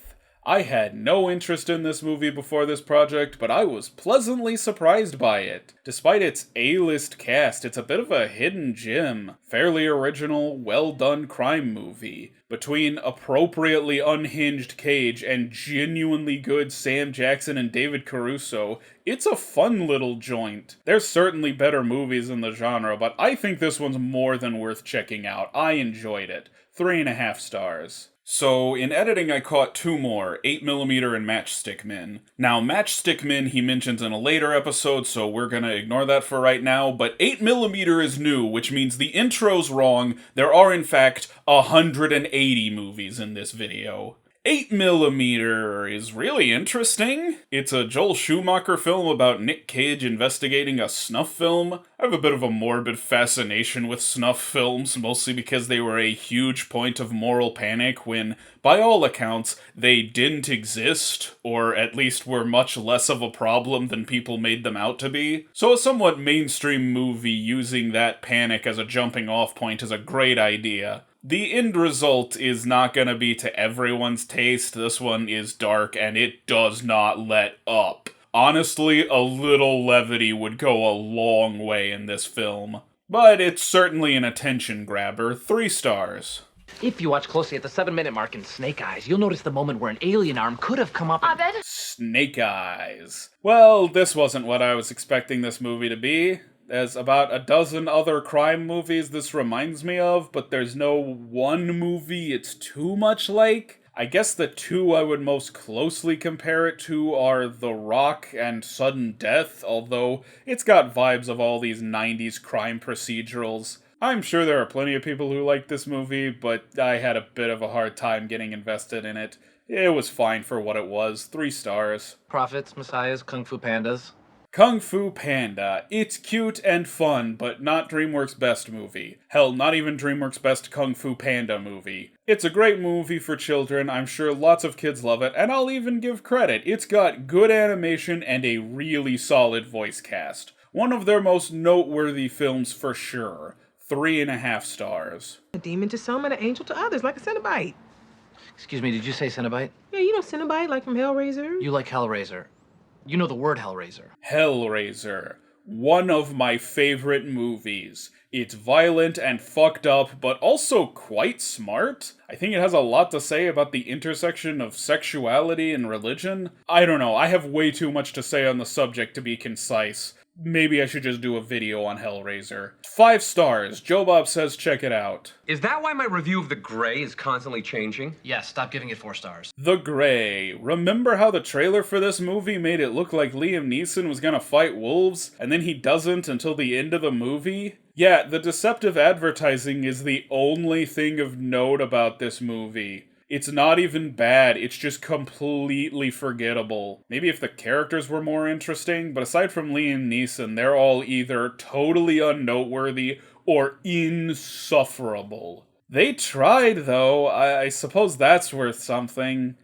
I had no interest in this movie before this project, but I was pleasantly surprised by it. Despite its A-list cast, it's a bit of a hidden gem. Fairly original, well-done crime movie. Between appropriately unhinged Cage and genuinely good Sam Jackson and David Caruso, it's a fun little joint. There's certainly better movies in the genre, but I think this one's more than worth checking out. I enjoyed it. 3.5 stars. So, in editing I caught 2 more, 8mm and Matchstick Men. Now, Matchstick Men he mentions in a later episode, so we're gonna ignore that for right now, but 8mm is new, which means the intro's wrong. There are, in fact, 180 movies in this video. 8mm is really interesting. It's a Joel Schumacher film about Nick Cage investigating a snuff film. I have a bit of a morbid fascination with snuff films, mostly because they were a huge point of moral panic when, by all accounts, they didn't exist, or at least were much less of a problem than people made them out to be. So a somewhat mainstream movie using that panic as a jumping off point is a great idea. The end result is not gonna be to everyone's taste. This one is dark and it does not let up. Honestly, a little levity would go a long way in this film. But it's certainly an attention grabber. 3 stars. If you watch closely at the 7-minute mark in Snake Eyes, you'll notice the moment where an alien arm could have come up and... Abed? Snake Eyes. Well, this wasn't what I was expecting this movie to be. There's about a dozen other crime movies this reminds me of, but there's no one movie it's too much like. I guess the 2 I would most closely compare it to are The Rock and Sudden Death, although it's got vibes of all these 90s crime procedurals. I'm sure there are plenty of people who like this movie, but I had a bit of a hard time getting invested in it. It was fine for what it was. 3 stars. Prophets, Messiahs, Kung Fu Pandas. Kung Fu Panda. It's cute and fun, but not DreamWorks' best movie. Hell, not even DreamWorks' best Kung Fu Panda movie. It's a great movie for children, I'm sure lots of kids love it, and I'll even give credit. It's got good animation and a really solid voice cast. One of their most noteworthy films for sure. 3.5 stars. A demon to some and an angel to others, like a Cenobite. Excuse me, did you say Cenobite? Yeah, you know Cenobite, like from Hellraiser? You like Hellraiser. You know the word Hellraiser. Hellraiser. One of my favorite movies. It's violent and fucked up, but also quite smart. I think it has a lot to say about the intersection of sexuality and religion. I don't know, I have way too much to say on the subject to be concise. Maybe I should just do a video on Hellraiser. 5 stars. Joe Bob says check it out. Is that why my review of The Grey is constantly changing? Yes, stop giving it 4 stars. The Grey. Remember how the trailer for this movie made it look like Liam Neeson was gonna fight wolves, and then he doesn't until the end of the movie? Yeah, the deceptive advertising is the only thing of note about this movie. It's not even bad, it's just completely forgettable. Maybe if the characters were more interesting, but aside from Liam Neeson, they're all either totally unnoteworthy or insufferable. They tried, though. I suppose that's worth something.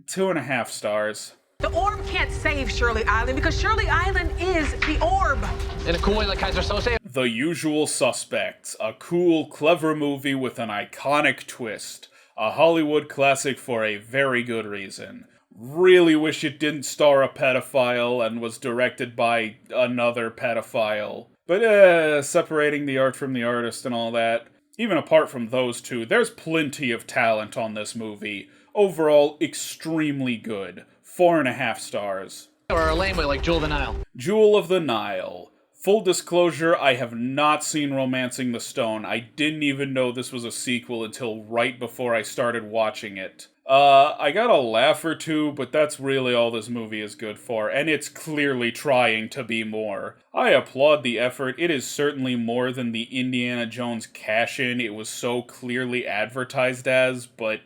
2.5 stars. The orb can't save Shirley Island because Shirley Island is the orb. In a cool way like Kaiser Sose? The Usual Suspects. A cool, clever movie with an iconic twist. A Hollywood classic for a very good reason. Really wish it didn't star a pedophile and was directed by another pedophile. But separating the art from the artist and all that. Even apart from those two, there's plenty of talent on this movie. Overall, extremely good. 4.5 stars. Or a lame way like Jewel of the Nile. Jewel of the Nile. Full disclosure, I have not seen Romancing the Stone. I didn't even know this was a sequel until right before I started watching it. I got a laugh or two, but that's really all this movie is good for, and it's clearly trying to be more. I applaud the effort. It is certainly more than the Indiana Jones cash-in it was so clearly advertised as, but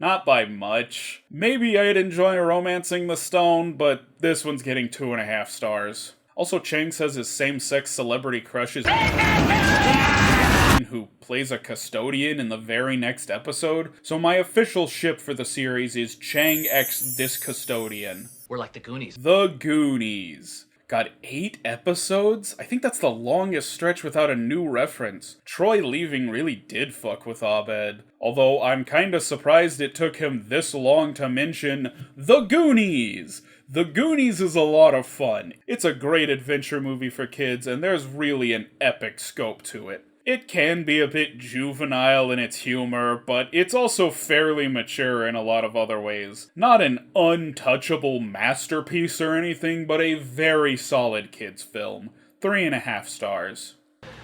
not by much. Maybe I'd enjoy Romancing the Stone, but this one's getting 2.5 stars. Also, Chang says his same-sex celebrity crush is who plays a custodian in the very next episode. So my official ship for the series is Chang x this custodian. We're like the Goonies. The Goonies. Got 8 episodes? I think that's the longest stretch without a new reference. Troy leaving really did fuck with Abed. Although I'm kinda surprised it took him this long to mention The Goonies! The Goonies is a lot of fun. It's a great adventure movie for kids, and there's really an epic scope to it. It can be a bit juvenile in its humor, but it's also fairly mature in a lot of other ways. Not an untouchable masterpiece or anything, but a very solid kids film. 3.5 stars.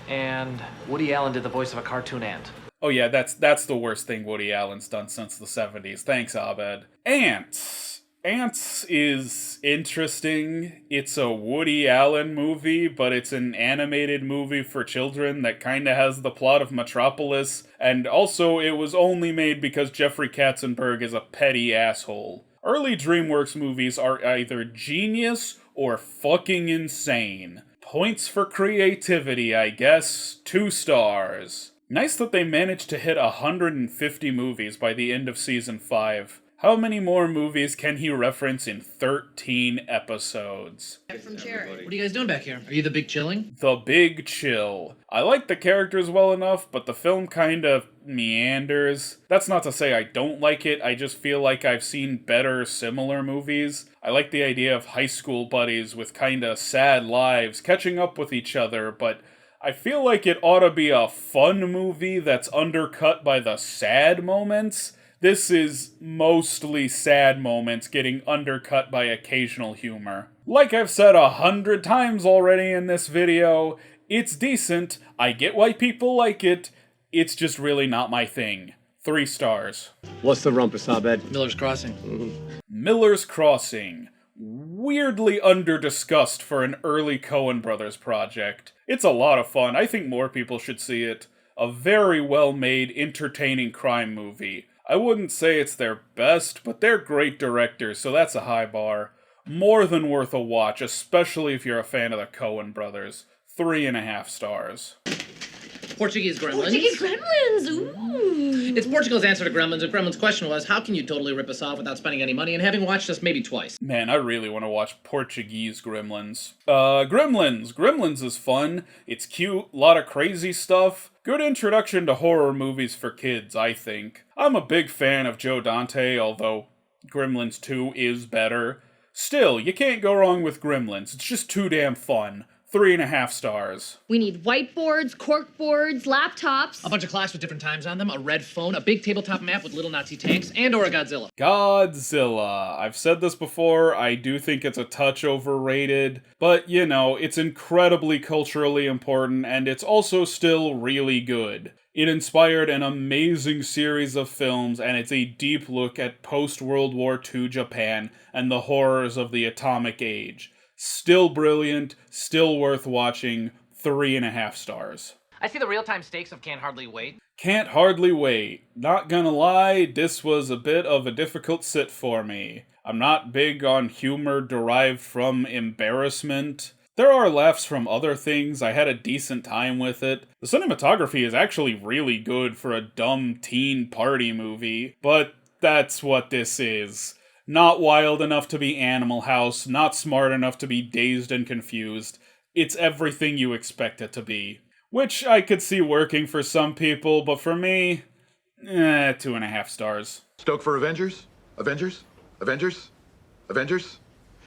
And Woody Allen did the voice of a cartoon ant. Oh yeah, that's the worst thing Woody Allen's done since the 70s. Thanks, Abed. Ants. Ants is interesting. It's a Woody Allen movie, but it's an animated movie for children that kinda has the plot of Metropolis, and also it was only made because Jeffrey Katzenberg is a petty asshole. Early DreamWorks movies are either genius or fucking insane. Points for creativity, I guess. 2 stars. Nice that they managed to hit 150 movies by the end of season 5. How many more movies can he reference in 13 episodes? What are you guys doing back here? Are you the Big Chilling? The Big Chill. I like the characters well enough, but the film kind of meanders. That's not to say I don't like it, I just feel like I've seen better similar movies. I like the idea of high school buddies with kinda sad lives catching up with each other, but I feel like it ought to be a fun movie that's undercut by the sad moments. This is mostly sad moments getting undercut by occasional humor. Like I've said 100 times already in this video, it's decent, I get why people like it, it's just really not my thing. 3 stars. What's the rumpus, Abed? Miller's Crossing. Miller's Crossing. Weirdly under-discussed for an early Coen Brothers project. It's a lot of fun, I think more people should see it. A very well-made, entertaining crime movie. I wouldn't say it's their best, but they're great directors, so that's a high bar. More than worth a watch, especially if you're a fan of the Coen brothers. 3.5 stars. Portuguese Gremlins. Portuguese Gremlins, ooh. It's Portugal's answer to Gremlins, and Gremlins' question was, how can you totally rip us off without spending any money? And having watched us maybe twice. Man, I really want to watch Portuguese Gremlins. Gremlins. Gremlins is fun. It's cute, a lot of crazy stuff. Good introduction to horror movies for kids, I think. I'm a big fan of Joe Dante, although Gremlins 2 is better. Still, you can't go wrong with Gremlins. It's just too damn fun. 3.5 stars. We need whiteboards, corkboards, laptops. A bunch of clocks with different times on them, a red phone, a big tabletop map with little Nazi tanks, and or a Godzilla. Godzilla. I've said this before, I do think it's a touch overrated, but you know, it's incredibly culturally important, and it's also still really good. It inspired an amazing series of films, and it's a deep look at post-World War II Japan and the horrors of the atomic age. Still brilliant, still worth watching, 3.5 stars. I see the real-time stakes of Can't Hardly Wait. Can't hardly wait. Not gonna lie, this was a bit of a difficult sit for me. I'm not big on humor derived from embarrassment. There are laughs from other things, I had a decent time with it. The cinematography is actually really good for a dumb teen party movie, but that's what this is. Not wild enough to be Animal House, not smart enough to be Dazed and Confused. It's everything you expect it to be. Which I could see working for some people, but for me, 2.5 stars. Stoked for Avengers? Avengers? Avengers? Avengers?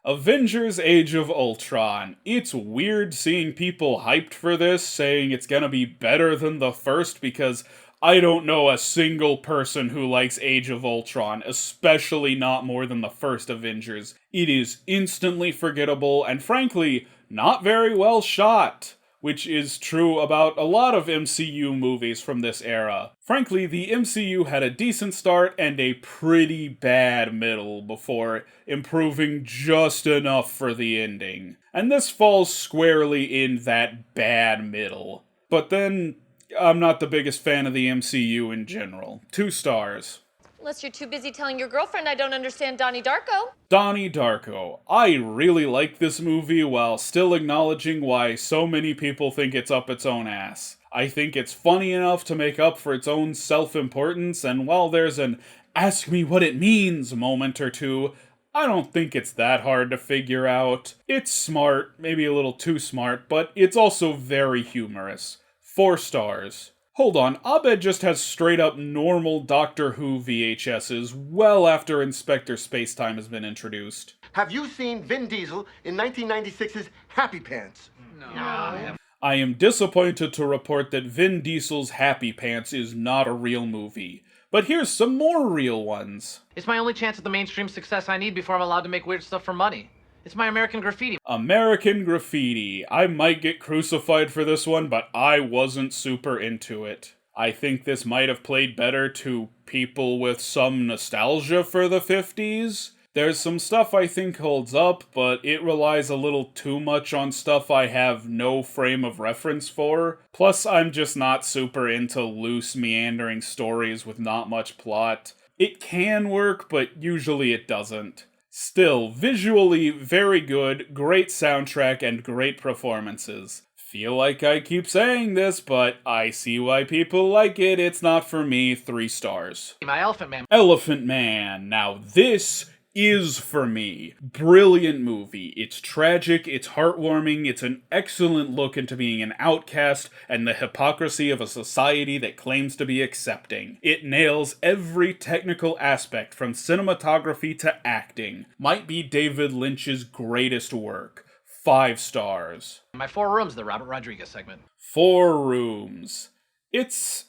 Avengers Age of Ultron. It's weird seeing people hyped for this, saying it's gonna be better than the first, because I don't know a single person who likes Age of Ultron, especially not more than the first Avengers. It is instantly forgettable, and frankly, not very well shot, which is true about a lot of MCU movies from this era. Frankly, the MCU had a decent start and a pretty bad middle before improving just enough for the ending. And this falls squarely in that bad middle. But then, I'm not the biggest fan of the MCU in general. 2 stars. Unless you're too busy telling your girlfriend I don't understand Donnie Darko. Donnie Darko. I really like this movie while still acknowledging why so many people think it's up its own ass. I think it's funny enough to make up for its own self-importance, and while there's an ask me what it means moment or two, I don't think it's that hard to figure out. It's smart, maybe a little too smart, but it's also very humorous. 4 stars. Hold on, Abed just has straight up normal Doctor Who VHSs well after Inspector Spacetime has been introduced. Have you seen Vin Diesel in 1996's Happy Pants? No. I am disappointed to report that Vin Diesel's Happy Pants is not a real movie. But here's some more real ones. It's my only chance at the mainstream success I need before I'm allowed to make weird stuff for money. It's my American Graffiti. American Graffiti. I might get crucified for this one, but I wasn't super into it. I think this might have played better to people with some nostalgia for the 50s. There's some stuff I think holds up, but it relies a little too much on stuff I have no frame of reference for. Plus, I'm just not super into loose, meandering stories with not much plot. It can work, but usually it doesn't. Still, visually very good, great soundtrack, and great performances. Feel like I keep saying this, but I see why people like it. It's not for me. 3 stars. My Elephant Man. Elephant Man. Now this is for me. Brilliant movie. It's tragic, it's heartwarming, it's an excellent look into being an outcast and the hypocrisy of a society that claims to be accepting. It nails every technical aspect from cinematography to acting. Might be David Lynch's greatest work. 5 stars. My 4 Rooms, the Robert Rodriguez segment. 4 Rooms. It's,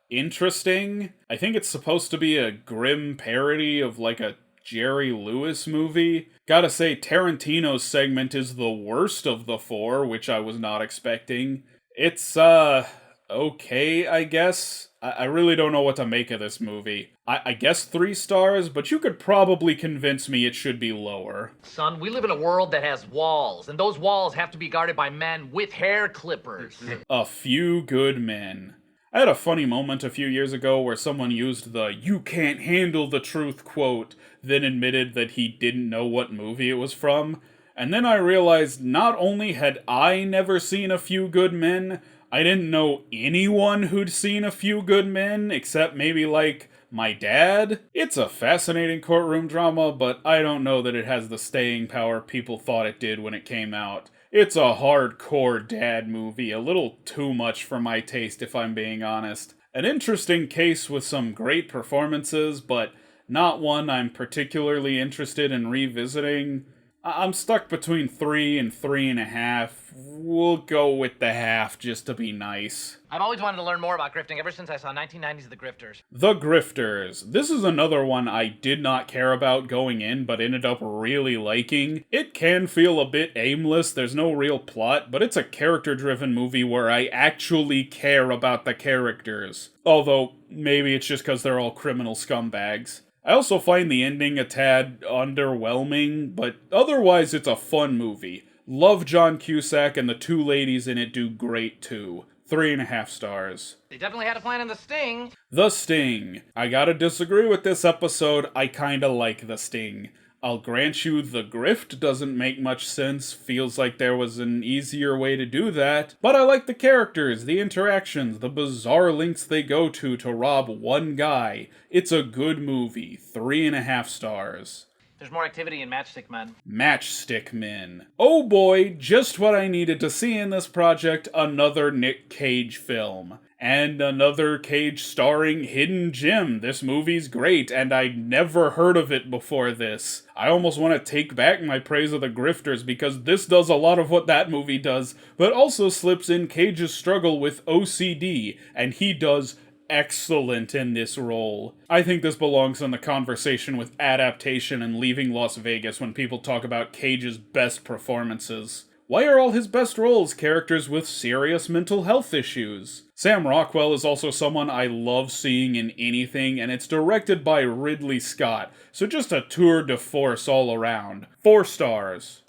interesting. I think it's supposed to be a grim parody of like a Jerry Lewis movie. Gotta say, Tarantino's segment is the worst of the 4, which I was not expecting. It's, okay, I guess. I really don't know what to make of this movie. I guess 3 stars, but you could probably convince me it should be lower. Son, we live in a world that has walls, and those walls have to be guarded by men with hair clippers. A few good men. I had a funny moment a few years ago where someone used the "you can't handle the truth" quote, then admitted that he didn't know what movie it was from. And then I realized not only had I never seen A Few Good Men, I didn't know anyone who'd seen A Few Good Men, except maybe, like, my dad. It's a fascinating courtroom drama, but I don't know that it has the staying power people thought it did when it came out. It's a hardcore dad movie, a little too much for my taste if I'm being honest. An interesting case with some great performances, but not one I'm particularly interested in revisiting. I'm stuck between 3 and 3.5. We'll go with the half just to be nice. I've always wanted to learn more about grifting ever since I saw 1990's The Grifters. The Grifters. This is another one I did not care about going in, but ended up really liking. It can feel a bit aimless, there's no real plot, but it's a character-driven movie where I actually care about the characters. Although, maybe it's just because they're all criminal scumbags. I also find the ending a tad underwhelming, but otherwise it's a fun movie. Love John Cusack, and the two ladies in it do great too. 3.5 stars. They definitely had a plan in The Sting. The Sting. I gotta disagree with this episode, I kinda like The Sting. I'll grant you the grift doesn't make much sense, feels like there was an easier way to do that, but I like the characters, the interactions, the bizarre lengths they go to rob one guy. It's a good movie. 3.5 stars. There's more activity in Matchstick Men. Matchstick Men. Oh boy, just what I needed to see in this project, another Nick Cage film. And another Cage starring Hidden Gem. This movie's great, and I'd never heard of it before this. I almost want to take back my praise of The Grifters, because this does a lot of what that movie does, but also slips in Cage's struggle with OCD, and he does excellent in this role. I think this belongs in the conversation with Adaptation and Leaving Las Vegas when people talk about Cage's best performances. Why are all his best roles characters with serious mental health issues? Sam Rockwell is also someone I love seeing in anything, and it's directed by Ridley Scott, so just a tour de force all around. 4 stars.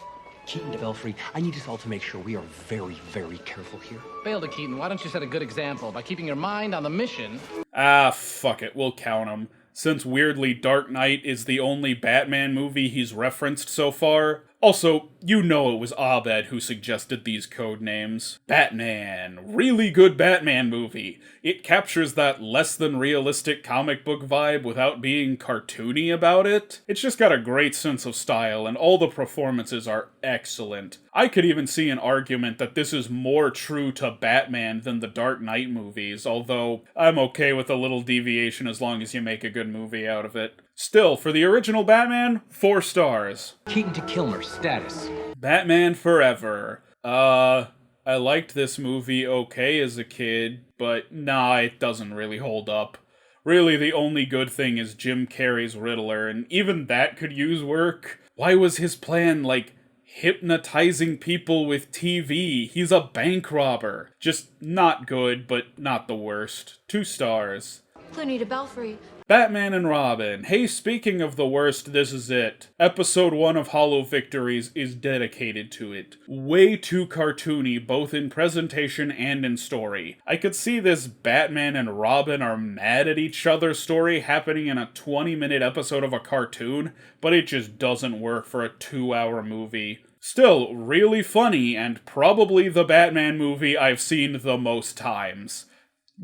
Keaton to Belfry, I need us all to make sure we are very, very careful here. Fail to Keaton, why don't you set a good example by keeping your mind on the mission? Ah, fuck it, we'll count him. Since weirdly Dark Knight is the only Batman movie he's referenced so far. Also, you know it was Abed who suggested these code names. Batman. Really good Batman movie. It captures that less than realistic comic book vibe without being cartoony about it. It's just got a great sense of style, and all the performances are excellent. I could even see an argument that this is more true to Batman than the Dark Knight movies, although I'm okay with a little deviation as long as you make a good movie out of it. Still, for the original Batman, 4 stars. Keaton to Kilmer, status. Batman Forever. I liked this movie okay as a kid, but nah, it doesn't really hold up. Really, the only good thing is Jim Carrey's Riddler, and even that could use work. Why was his plan, like, hypnotizing people with TV? He's a bank robber. Just not good, but not the worst. 2 stars. Clooney to Belfry. Batman and Robin. Hey, speaking of the worst, this is it. Episode 1 of Hollow Victories is dedicated to it. Way too cartoony, both in presentation and in story. I could see this Batman and Robin are mad at each other story happening in a 20-minute episode of a cartoon, but it just doesn't work for a 2-hour movie. Still, really funny, and probably the Batman movie I've seen the most times.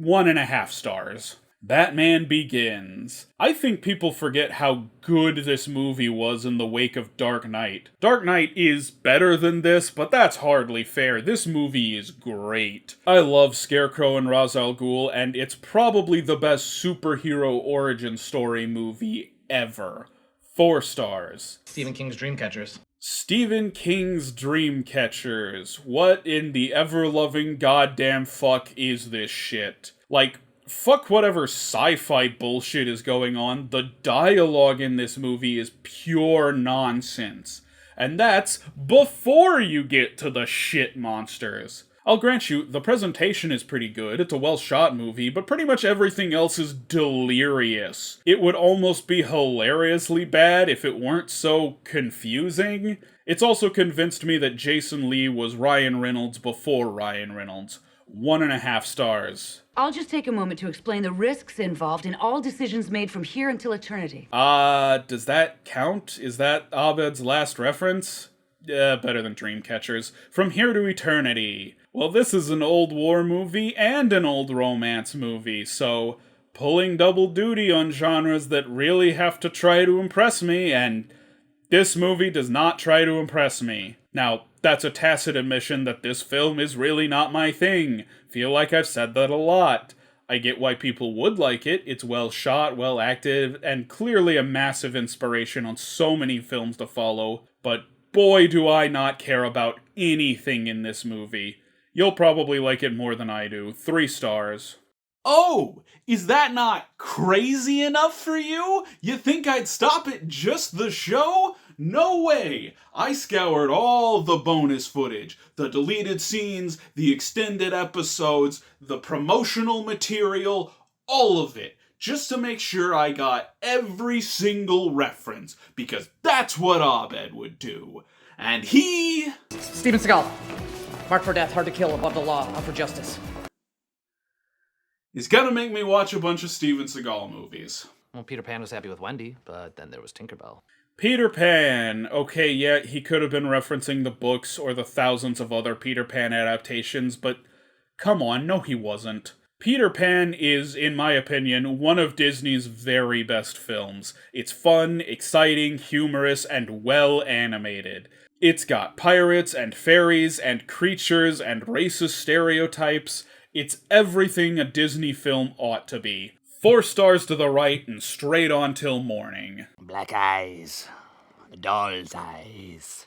1.5 stars. Batman Begins. I think people forget how good this movie was in the wake of Dark Knight. Dark Knight is better than this, but that's hardly fair. This movie is great. I love Scarecrow and Ra's al Ghul, and it's probably the best superhero origin story movie ever. 4 stars. Stephen King's Dreamcatchers. Stephen King's Dreamcatchers. What in the ever-loving goddamn fuck is this shit? Like, fuck whatever sci-fi bullshit is going on, the dialogue in this movie is pure nonsense. And that's before you get to the shit monsters. I'll grant you, the presentation is pretty good, it's a well-shot movie, but pretty much everything else is delirious. It would almost be hilariously bad if it weren't so confusing. It's also convinced me that Jason Lee was Ryan Reynolds before Ryan Reynolds. 1.5 stars. I'll just take a moment to explain the risks involved in all decisions made from here until eternity. Does that count? Is that Abed's last reference? Yeah, better than Dreamcatchers. From Here to Eternity. Well, this is an old war movie and an old romance movie, so pulling double duty on genres that really have to try to impress me, and this movie does not try to impress me. Now, that's a tacit admission that this film is really not my thing. Feel like I've said that a lot. I get why people would like it. It's well shot, well acted, and clearly a massive inspiration on so many films to follow, but boy do I not care about anything in this movie. You'll probably like it more than I do. 3 stars. Oh, is that not crazy enough for you? You think I'd stop at just the show? No way! I scoured all the bonus footage, the deleted scenes, the extended episodes, the promotional material, all of it, just to make sure I got every single reference, because that's what Abed would do. And he... Steven Seagal. Marked for death, hard to kill, above the law, out for justice. He's gonna make me watch a bunch of Steven Seagal movies. Well, Peter Pan was happy with Wendy, but then there was Tinkerbell. Peter Pan. Okay, yeah, he could have been referencing the books or the thousands of other Peter Pan adaptations, but come on, no he wasn't. Peter Pan is, in my opinion, one of Disney's very best films. It's fun, exciting, humorous, and well animated. It's got pirates and fairies and creatures and racist stereotypes. It's everything a Disney film ought to be. 4 stars to the right and straight on till morning. Black eyes. Doll's eyes.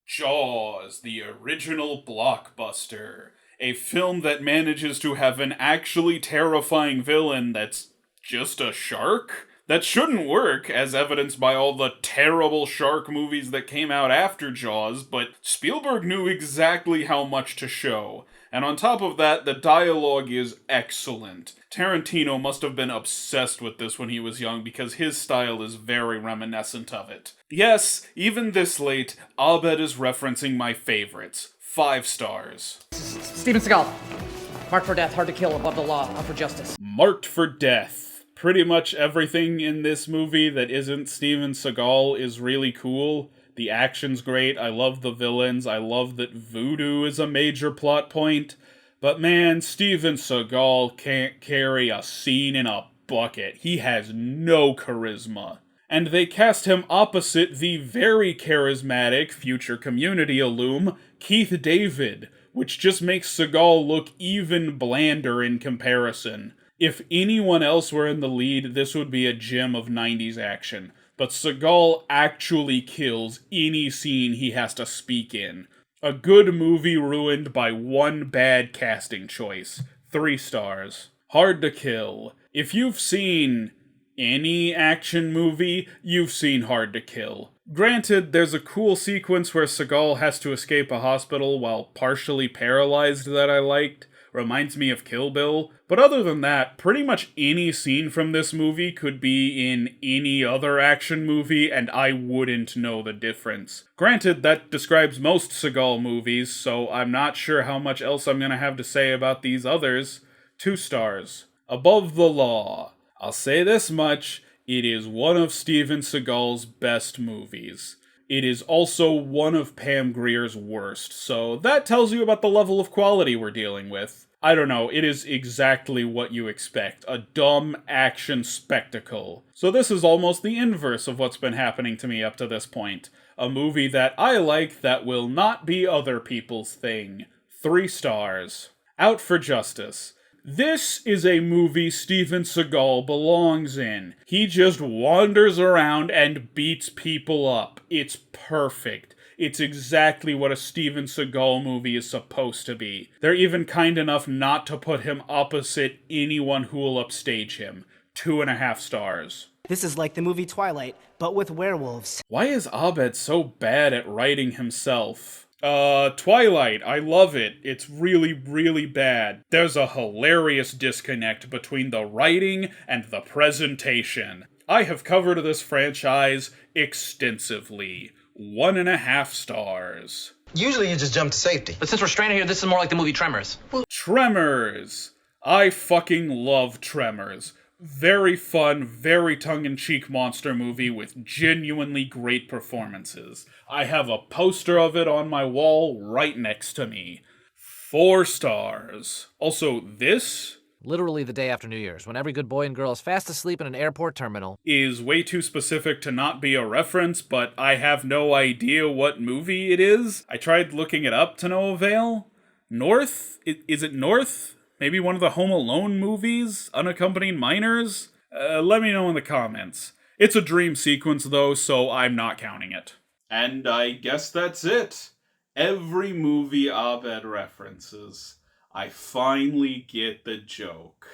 Jaws, the original blockbuster. A film that manages to have an actually terrifying villain that's just a shark? That shouldn't work, as evidenced by all the terrible shark movies that came out after Jaws, but Spielberg knew exactly how much to show. And on top of that, the dialogue is excellent. Tarantino must have been obsessed with this when he was young, because his style is very reminiscent of it. Yes, even this late, Abed is referencing my favorites. 5 stars. Steven Seagal. Marked for death, hard to kill, above the law, out for justice. Marked for death. Pretty much everything in this movie that isn't Steven Seagal is really cool. The action's great, I love the villains, I love that voodoo is a major plot point. But man, Steven Seagal can't carry a scene in a bucket. He has no charisma. And they cast him opposite the very charismatic future Community alum, Keith David, which just makes Seagal look even blander in comparison. If anyone else were in the lead, this would be a gem of 90s action. But Seagal actually kills any scene he has to speak in. A good movie ruined by one bad casting choice. 3 stars. Hard to kill. If you've seen any action movie, you've seen Hard to Kill. Granted, there's a cool sequence where Seagal has to escape a hospital while partially paralyzed that I liked. Reminds me of Kill Bill. But other than that, pretty much any scene from this movie could be in any other action movie, and I wouldn't know the difference. Granted, that describes most Seagal movies, so I'm not sure how much else I'm gonna have to say about these others. 2 stars. Above the Law. I'll say this much, it is one of Steven Seagal's best movies. It is also one of Pam Grier's worst, so that tells you about the level of quality we're dealing with. I don't know, it is exactly what you expect, a dumb action spectacle. So this is almost the inverse of what's been happening to me up to this point. A movie that I like that will not be other people's thing. 3 stars. Out for Justice. This is a movie Steven Seagal belongs in. He just wanders around and beats people up. It's perfect. It's exactly what a Steven Seagal movie is supposed to be. They're even kind enough not to put him opposite anyone who will upstage him. 2.5 stars. This is like the movie Twilight, but with werewolves. Why is Abed so bad at writing himself? Twilight, I love it. It's really, really bad. There's a hilarious disconnect between the writing and the presentation. I have covered this franchise extensively. 1.5 stars. Usually you just jump to safety. But since we're stranded here, this is more like the movie Tremors. Tremors. I fucking love Tremors. Very fun, very tongue-in-cheek monster movie with genuinely great performances. I have a poster of it on my wall right next to me. 4 stars. Also, this Literally the day after New Year's, when every good boy and girl is fast asleep in an airport terminal. is way too specific to not be a reference, but I have no idea what movie it is. I tried looking it up to no avail. North? Is it North? Maybe one of the Home Alone movies? Unaccompanied Minors? Let me know in the comments. It's a dream sequence though, so I'm not counting it. And I guess that's it. Every movie Abed references, I finally get the joke.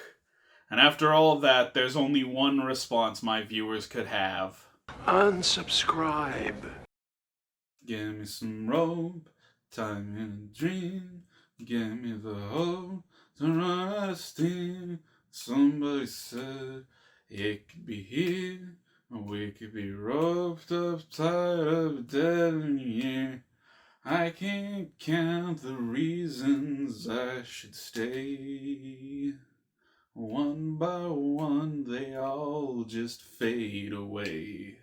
And after all of that, there's only one response my viewers could have. Unsubscribe. Give me some rope, tie me in a dream, give me the hope to run out of steam. Somebody said it could be here, or we could be roped up, tied up, dead in here. I can't count the reasons I should stay. One by one, they all just fade away.